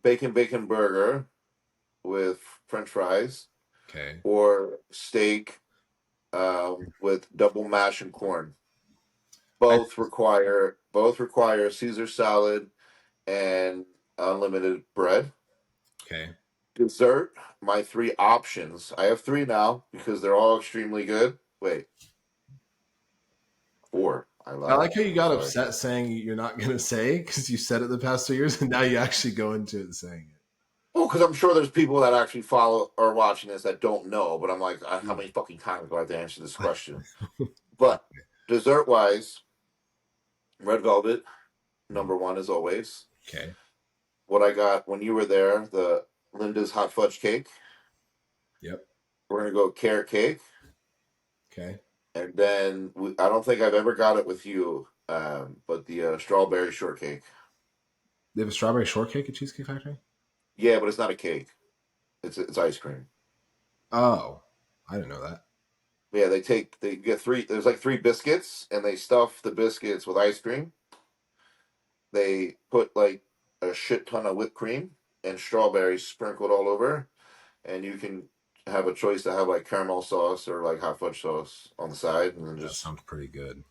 Speaker 2: bacon burger with French fries
Speaker 1: Okay.
Speaker 2: or steak with double mash and corn.
Speaker 1: I
Speaker 2: Both require Caesar salad and unlimited bread.
Speaker 1: okay.
Speaker 2: Dessert, my three options. I have three now because they're all extremely good. Wait, four. I
Speaker 1: I
Speaker 2: lied.
Speaker 1: like how you
Speaker 2: I'm
Speaker 1: got
Speaker 2: sorry.
Speaker 1: upset saying you're not going to say because you said it the past 2 years, and now you actually go into it saying
Speaker 2: Well, because I'm sure there's people that actually follow or watching this that don't know, but I'm like, how
Speaker 1: it.
Speaker 2: many fucking times do I have to answer this question? But dessert wise, red velvet, number one as always.
Speaker 1: Okay.
Speaker 2: What I got when you were there, the Linda's hot fudge cake.
Speaker 1: Yep.
Speaker 2: We're gonna go carrot cake,
Speaker 1: Okay.
Speaker 2: and then I don't think I've ever got it with you, but the strawberry shortcake.
Speaker 1: They have a strawberry shortcake at Cheesecake Factory.
Speaker 2: Yeah, but it's not a cake. It's ice cream.
Speaker 1: Oh, I didn't know that.
Speaker 2: Yeah, they get three. There's like three biscuits, and they stuff the biscuits with ice cream. They put like a shit ton of whipped cream and strawberries sprinkled all over, and you can have a choice to have like caramel sauce or like hot fudge sauce on the side, and then
Speaker 1: That
Speaker 2: just
Speaker 1: sounds pretty good.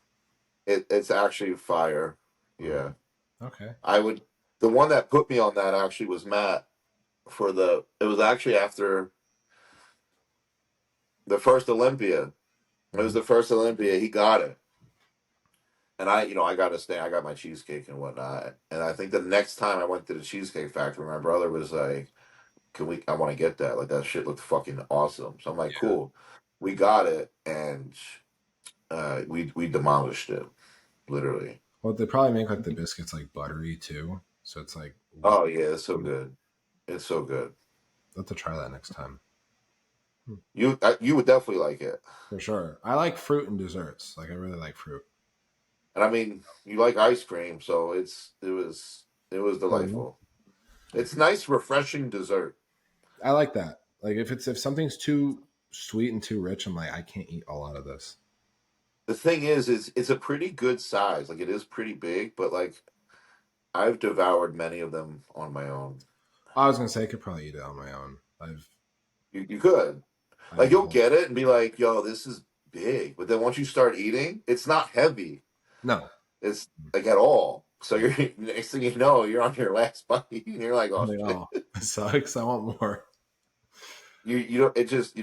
Speaker 2: it's actually fire.
Speaker 1: Mm.
Speaker 2: Yeah,
Speaker 1: Okay.
Speaker 2: I would. The one that put me on that actually was Matt for the. It was actually after the first Olympia. It was
Speaker 1: Mhm.
Speaker 2: the first Olympia. He got it. And I got to stay. I got my cheesecake and whatnot. And I think the next time I went to the Cheesecake Factory, my brother was like, "Can we? I want to get that. Like that shit looked fucking awesome." So I'm like,
Speaker 1: Yeah.
Speaker 2: "Cool." We got it, and we demolished it, literally.
Speaker 1: Well, they probably make like the biscuits like buttery too, so it's like
Speaker 2: Oh yeah, it's so good. It's so good.
Speaker 1: I'll have to try that next time. Hmm.
Speaker 2: You would definitely like it.
Speaker 1: For sure. I like fruit and desserts. Like I really like fruit.
Speaker 2: And I mean, you like ice cream, so it was
Speaker 1: Oh yeah.
Speaker 2: delightful. It's nice, refreshing dessert.
Speaker 1: I like that. Like if something's too sweet and too rich, I'm like I can't eat a lot of this.
Speaker 2: The thing is it's a pretty good size. Like it is pretty big, but like I've devoured many of them on my own.
Speaker 1: I was gonna say I could probably eat it on my own.
Speaker 2: You could. Like
Speaker 1: I've
Speaker 2: you'll get it and be like, yo, this is big. But then once you start eating, it's not heavy.
Speaker 1: no.
Speaker 2: It's like at all. So you're next thing you know, you're on your last bite and you're like,
Speaker 1: I'm
Speaker 2: oh
Speaker 1: like,
Speaker 2: shit.
Speaker 1: oh, it sucks. I want more.
Speaker 2: You don't it just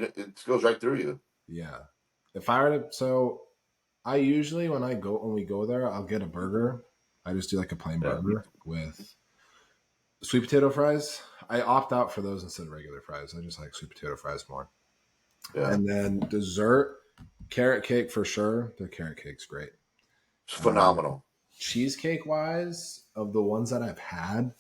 Speaker 2: goes right through you.
Speaker 1: Yeah. If I were to, so I usually when we go there, I'll get a burger. I just do like a plain
Speaker 2: Yeah.
Speaker 1: burger with sweet potato fries. I opt out for those instead of regular fries. I just like sweet potato fries more.
Speaker 2: Yeah.
Speaker 1: And then dessert, carrot cake for sure. The carrot cake's great.
Speaker 2: It's
Speaker 1: Um,
Speaker 2: phenomenal.
Speaker 1: Cheesecake wise, of the ones that I've had,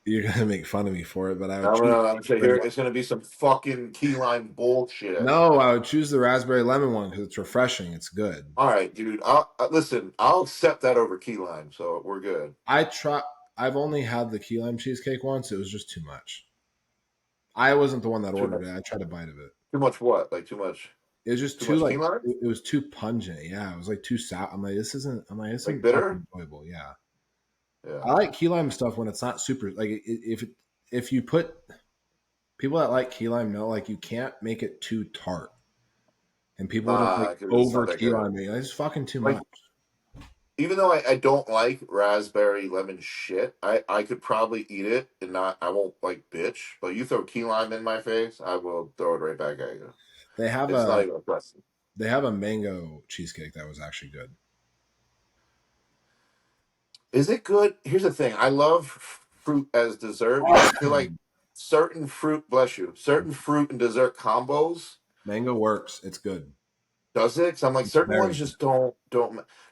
Speaker 1: You're gonna make fun of me for it, but I would
Speaker 2: I'm
Speaker 1: choose.
Speaker 2: gonna, I'm gonna hear it's gonna be some fucking key lime bullshit.
Speaker 1: No, I would choose the raspberry lemon one because it's refreshing. It's good.
Speaker 2: All right, dude. Listen. I'll accept that over key lime, so we're good.
Speaker 1: I try. I've only had the key lime cheesecake once. It was just too much. I wasn't the one that
Speaker 2: Too
Speaker 1: ordered
Speaker 2: much.
Speaker 1: it. I tried a bite of it.
Speaker 2: Too much what? Like too much.
Speaker 1: It was just
Speaker 2: Too
Speaker 1: too
Speaker 2: much key
Speaker 1: like
Speaker 2: lime?
Speaker 1: it was too pungent. Yeah, it was like too sour. I'm like, this isn't. I'm like, this
Speaker 2: Like
Speaker 1: isn't
Speaker 2: bitter?
Speaker 1: fucking enjoyable. Yeah,
Speaker 2: Yeah.
Speaker 1: I like key lime stuff when it's not super. Like if you put people that like key lime know like you can't make it too tart, and people just like
Speaker 2: Nah, because it's not
Speaker 1: over
Speaker 2: that
Speaker 1: key
Speaker 2: good.
Speaker 1: lime it. It's fucking too
Speaker 2: Like
Speaker 1: much.
Speaker 2: even though I don't like raspberry lemon shit, I could probably eat it and not. I won't like bitch. But you throw key lime in my face, I will throw it right back at you.
Speaker 1: They have
Speaker 2: It's not
Speaker 1: a
Speaker 2: even a question.
Speaker 1: they have a mango cheesecake that was actually good.
Speaker 2: Is it good? Here's the thing. I love fruit as dessert, but I feel like certain fruit, bless you, certain fruit and dessert combos
Speaker 1: Mango works. It's good.
Speaker 2: does it? 'Cause I'm like
Speaker 1: It's
Speaker 2: certain
Speaker 1: very
Speaker 2: ones
Speaker 1: good.
Speaker 2: just don't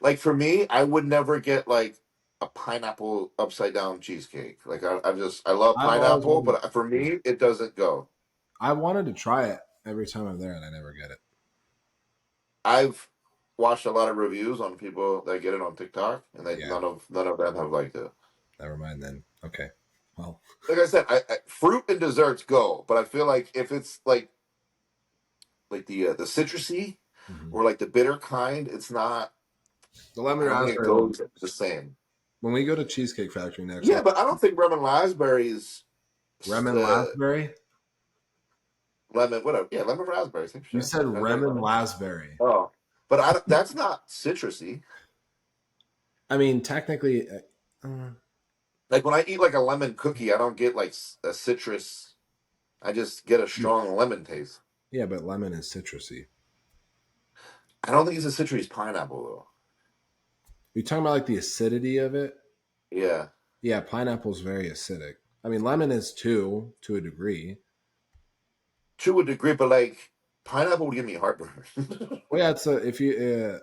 Speaker 2: like for me. I would never get like a pineapple upside down cheesecake. Like I love
Speaker 1: I've always
Speaker 2: pineapple,
Speaker 1: wanted.
Speaker 2: but for me it doesn't go.
Speaker 1: I wanted to try it every time I'm there, and I never get it.
Speaker 2: I've watched a lot of reviews on people that get it on TikTok, and they
Speaker 1: Yeah,
Speaker 2: none of them have liked it.
Speaker 1: never mind then. Okay. Well,
Speaker 2: Like I said, fruit and desserts go, but I feel like if it's like the citrusy
Speaker 1: mhm.
Speaker 2: or like the bitter kind, it's not.
Speaker 1: The lemon
Speaker 2: I don't think it
Speaker 1: raspberry one.
Speaker 2: goes the same.
Speaker 1: When we go to Cheesecake Factory next,
Speaker 2: Yeah, but I don't think lemon raspberry is
Speaker 1: Lemon
Speaker 2: uh,
Speaker 1: raspberry.
Speaker 2: lemon whatever. Yeah, lemon raspberry, same
Speaker 1: You
Speaker 2: shit.
Speaker 1: said
Speaker 2: Raspberry
Speaker 1: lemon
Speaker 2: lemon.
Speaker 1: raspberry.
Speaker 2: Oh, but I don't, that's not citrusy.
Speaker 1: I mean, technically,
Speaker 2: Like when I eat like a lemon cookie, I don't get like a citrus. I just get a strong lemon taste.
Speaker 1: yeah, but lemon is citrusy.
Speaker 2: I don't think it's a citrus pineapple though.
Speaker 1: You're talking about like the acidity of it.
Speaker 2: Yeah,
Speaker 1: Yeah, pineapple's very acidic. I mean, lemon is too, to a degree.
Speaker 2: to a degree, but like pineapple would give me heartburn.
Speaker 1: Well, yeah, it's a, if you,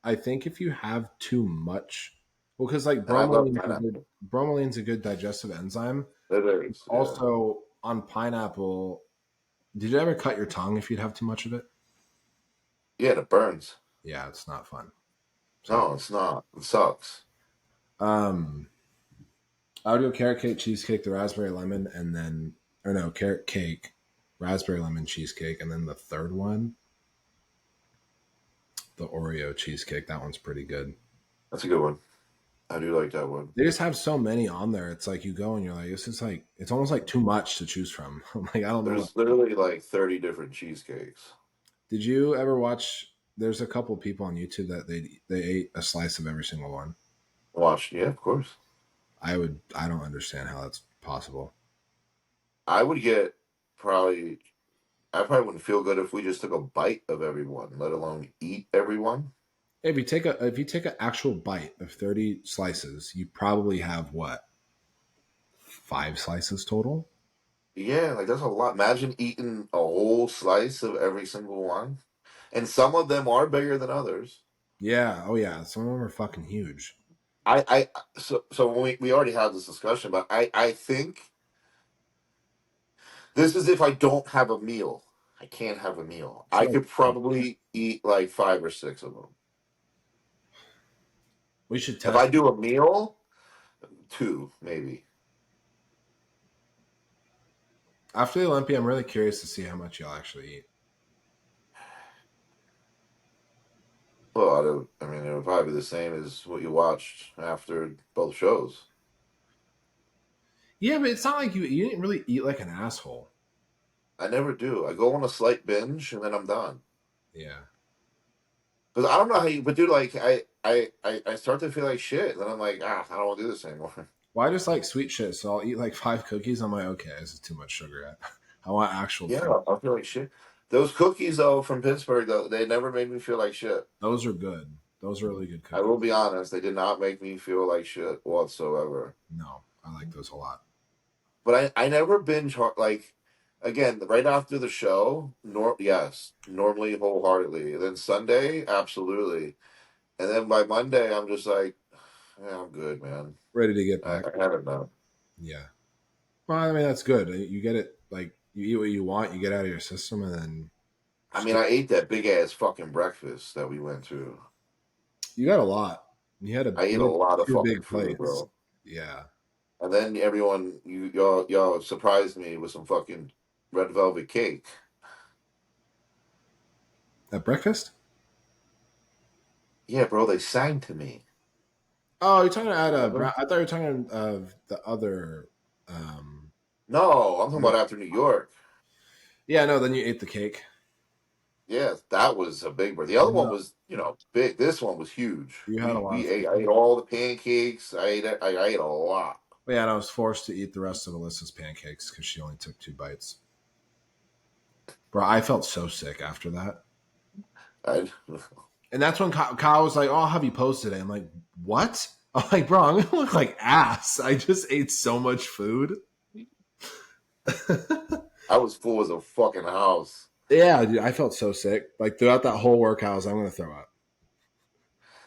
Speaker 1: I think if you have too much, well, because like
Speaker 2: And I love pineapple.
Speaker 1: bromeline's a good digestive enzyme.
Speaker 2: It is, yeah.
Speaker 1: Also, on pineapple, did you ever cut your tongue if you'd have too much of it?
Speaker 2: Yeah, it burns.
Speaker 1: Yeah, it's not fun. So,
Speaker 2: No, it's not. It sucks.
Speaker 1: um, I would go carrot cake, cheesecake, the raspberry lemon, and then, or no, carrot cake, raspberry lemon cheesecake, and then the third one, the Oreo cheesecake. That one's pretty good.
Speaker 2: That's a good one. I do like that one.
Speaker 1: They just have so many on there. It's like you go and you're like, this is like, it's almost like too much to choose from. I'm like, I don't know what.
Speaker 2: There's literally like 30 different cheesecakes.
Speaker 1: Did you ever watch? There's a couple people on YouTube that they ate a slice of every single one.
Speaker 2: Watch, yeah, of course.
Speaker 1: I don't understand how that's possible.
Speaker 2: I would get probably, I probably wouldn't feel good if we just took a bite of everyone, let alone eat everyone.
Speaker 1: If you take an actual bite of 30 slices, you probably have what, 5 slices total?
Speaker 2: Yeah, like that's a lot. Imagine eating a whole slice of every single one. And some of them are bigger than others.
Speaker 1: Yeah. Oh yeah. Some of them are fucking huge.
Speaker 2: So when we already had this discussion, but I think this is if I don't have a meal. I can't have a meal.
Speaker 1: It's
Speaker 2: I
Speaker 1: like
Speaker 2: could probably eat like five or six of them.
Speaker 1: we should
Speaker 2: If
Speaker 1: test.
Speaker 2: I do a meal, two maybe.
Speaker 1: After the Olympia, I'm really curious to see how much y'all actually eat.
Speaker 2: Well, I mean, it would probably be the same as what you watched after both shows.
Speaker 1: Yeah, but it's not like you didn't really eat like an asshole.
Speaker 2: I never do. I go on a slight binge and then I'm done.
Speaker 1: Yeah.
Speaker 2: Because I don't know how you, but dude, like I start to feel like shit. Then I'm like, I don't want to do this anymore.
Speaker 1: Well, I just like sweet shit, so I'll eat like 5 cookies. I'm like, okay, this is too much sugar. I want actual food.
Speaker 2: Yeah, I feel like shit. Those cookies though from Pittsburgh though, they never made me feel like shit.
Speaker 1: Those are good. Those are really good
Speaker 2: I will
Speaker 1: cookies.
Speaker 2: be honest, they did not make me feel like shit whatsoever.
Speaker 1: No, I like those a lot.
Speaker 2: But I never binge like again right after the show. Yes, normally wholeheartedly. Then Sunday, absolutely, and then by Monday, I'm just like, yeah, I'm good, man.
Speaker 1: Ready to get back.
Speaker 2: I haven't now.
Speaker 1: Yeah. Well, I mean, that's good. You get it, like, you eat what you want, you get out of your system, and then
Speaker 2: I mean, I ate that big ass fucking breakfast that we went to.
Speaker 1: you got a lot.
Speaker 2: I ate
Speaker 1: You
Speaker 2: a
Speaker 1: had
Speaker 2: lot of
Speaker 1: two
Speaker 2: fucking
Speaker 1: big
Speaker 2: food,
Speaker 1: plates.
Speaker 2: bro.
Speaker 1: Yeah.
Speaker 2: And then everyone, y'all surprised me with some fucking red velvet cake.
Speaker 1: At breakfast?
Speaker 2: Yeah, bro, they sang to me.
Speaker 1: Oh, you're talking about
Speaker 2: Remember?
Speaker 1: I thought you were talking of the other. Um,
Speaker 2: No, I'm talking about after New York.
Speaker 1: yeah, no. Then you ate the cake.
Speaker 2: Yeah, that was a big one. The other one
Speaker 1: Yeah,
Speaker 2: was, big. This one was huge.
Speaker 1: you had a
Speaker 2: We
Speaker 1: lot of
Speaker 2: we ate. I
Speaker 1: food.
Speaker 2: ate all the pancakes. I ate a lot.
Speaker 1: But yeah, and I was forced to eat the rest of Alyssa's pancakes because she only took 2 bites. Bro, I felt so sick after that.
Speaker 2: I,
Speaker 1: And that's when Kyle was like, "Oh, I'll have you post today." I'm like, "What?" I'm like, "Bro, I'm gonna look like ass. I just ate so much food."
Speaker 2: I was full as a fucking house.
Speaker 1: Yeah, dude, I felt so sick. Like throughout that whole workout, I was like, I'm gonna throw up.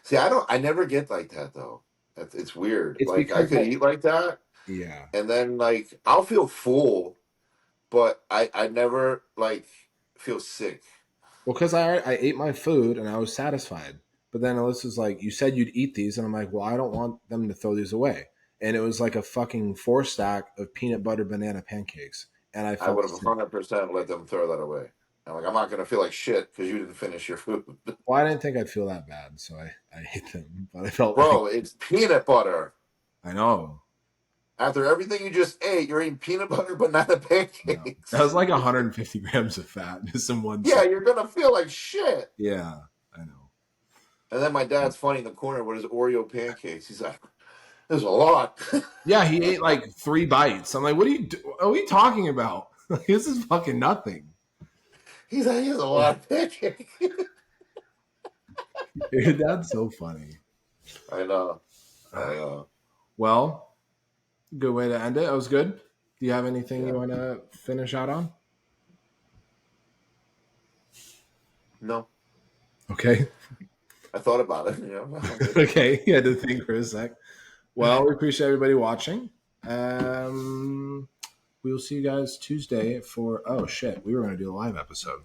Speaker 2: See, I don't. I never get like that though. It's weird.
Speaker 1: It's
Speaker 2: Like I
Speaker 1: because
Speaker 2: could eat like that,
Speaker 1: yeah.
Speaker 2: and then like I'll feel full, but I never like feel sick.
Speaker 1: Well, because I ate my food and I was satisfied. But then Alyssa's like, "You said you'd eat these," and I'm like, "Well, I don't want them to throw these away." And it was like a fucking 4 stack of peanut butter banana pancakes, and I
Speaker 2: I
Speaker 1: felt
Speaker 2: would have
Speaker 1: sick.
Speaker 2: 100% let them throw that away. I'm like, I'm not gonna feel like shit because you didn't finish your food,
Speaker 1: Well, I didn't think I'd feel that bad, so I ate them. But I felt like
Speaker 2: bro. It's peanut butter.
Speaker 1: I know,
Speaker 2: After everything you just ate, you're eating peanut butter banana
Speaker 1: no, that was
Speaker 2: pancakes.
Speaker 1: like 150 grams of fat just in one
Speaker 2: Yeah,
Speaker 1: sitting.
Speaker 2: you're gonna feel like shit.
Speaker 1: Yeah, I know.
Speaker 2: And then my dad's funny in the corner with his Oreo pancakes. He's like, "There's a lot."
Speaker 1: Yeah, he ate like 3 bites. I'm like, what are you talking about? Like, this is fucking nothing.
Speaker 2: He's like, "Here's a lot of pancakes."
Speaker 1: Dude, that's so funny.
Speaker 2: I know. I know.
Speaker 1: Well, good way to end it. That was good. Do you have anything you
Speaker 2: Yeah.
Speaker 1: want to finish out on?
Speaker 2: No,
Speaker 1: Okay.
Speaker 2: I thought about it. I'm good.
Speaker 1: Okay. You had to think for a sec. Well, we appreciate everybody watching. We will see you guys Tuesday for. Oh, shit. We were going to do a live episode.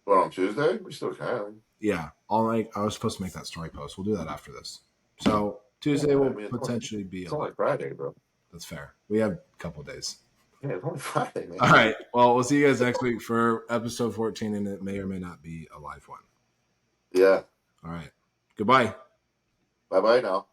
Speaker 2: What, on Tuesday? We still can.
Speaker 1: Yeah. All night. I was supposed to make that story post. We'll do that after this. So
Speaker 2: Yeah,
Speaker 1: Tuesday
Speaker 2: I
Speaker 1: will
Speaker 2: mean,
Speaker 1: potentially be
Speaker 2: it's
Speaker 1: a live.
Speaker 2: only Friday, bro.
Speaker 1: That's fair. We have a couple days.
Speaker 2: Yeah, it's only Friday, man.
Speaker 1: All right. Well, we'll see you guys next week for episode 14, and it may or may not be a live one.
Speaker 2: Yeah.
Speaker 1: All right. Goodbye.
Speaker 2: Bye bye now.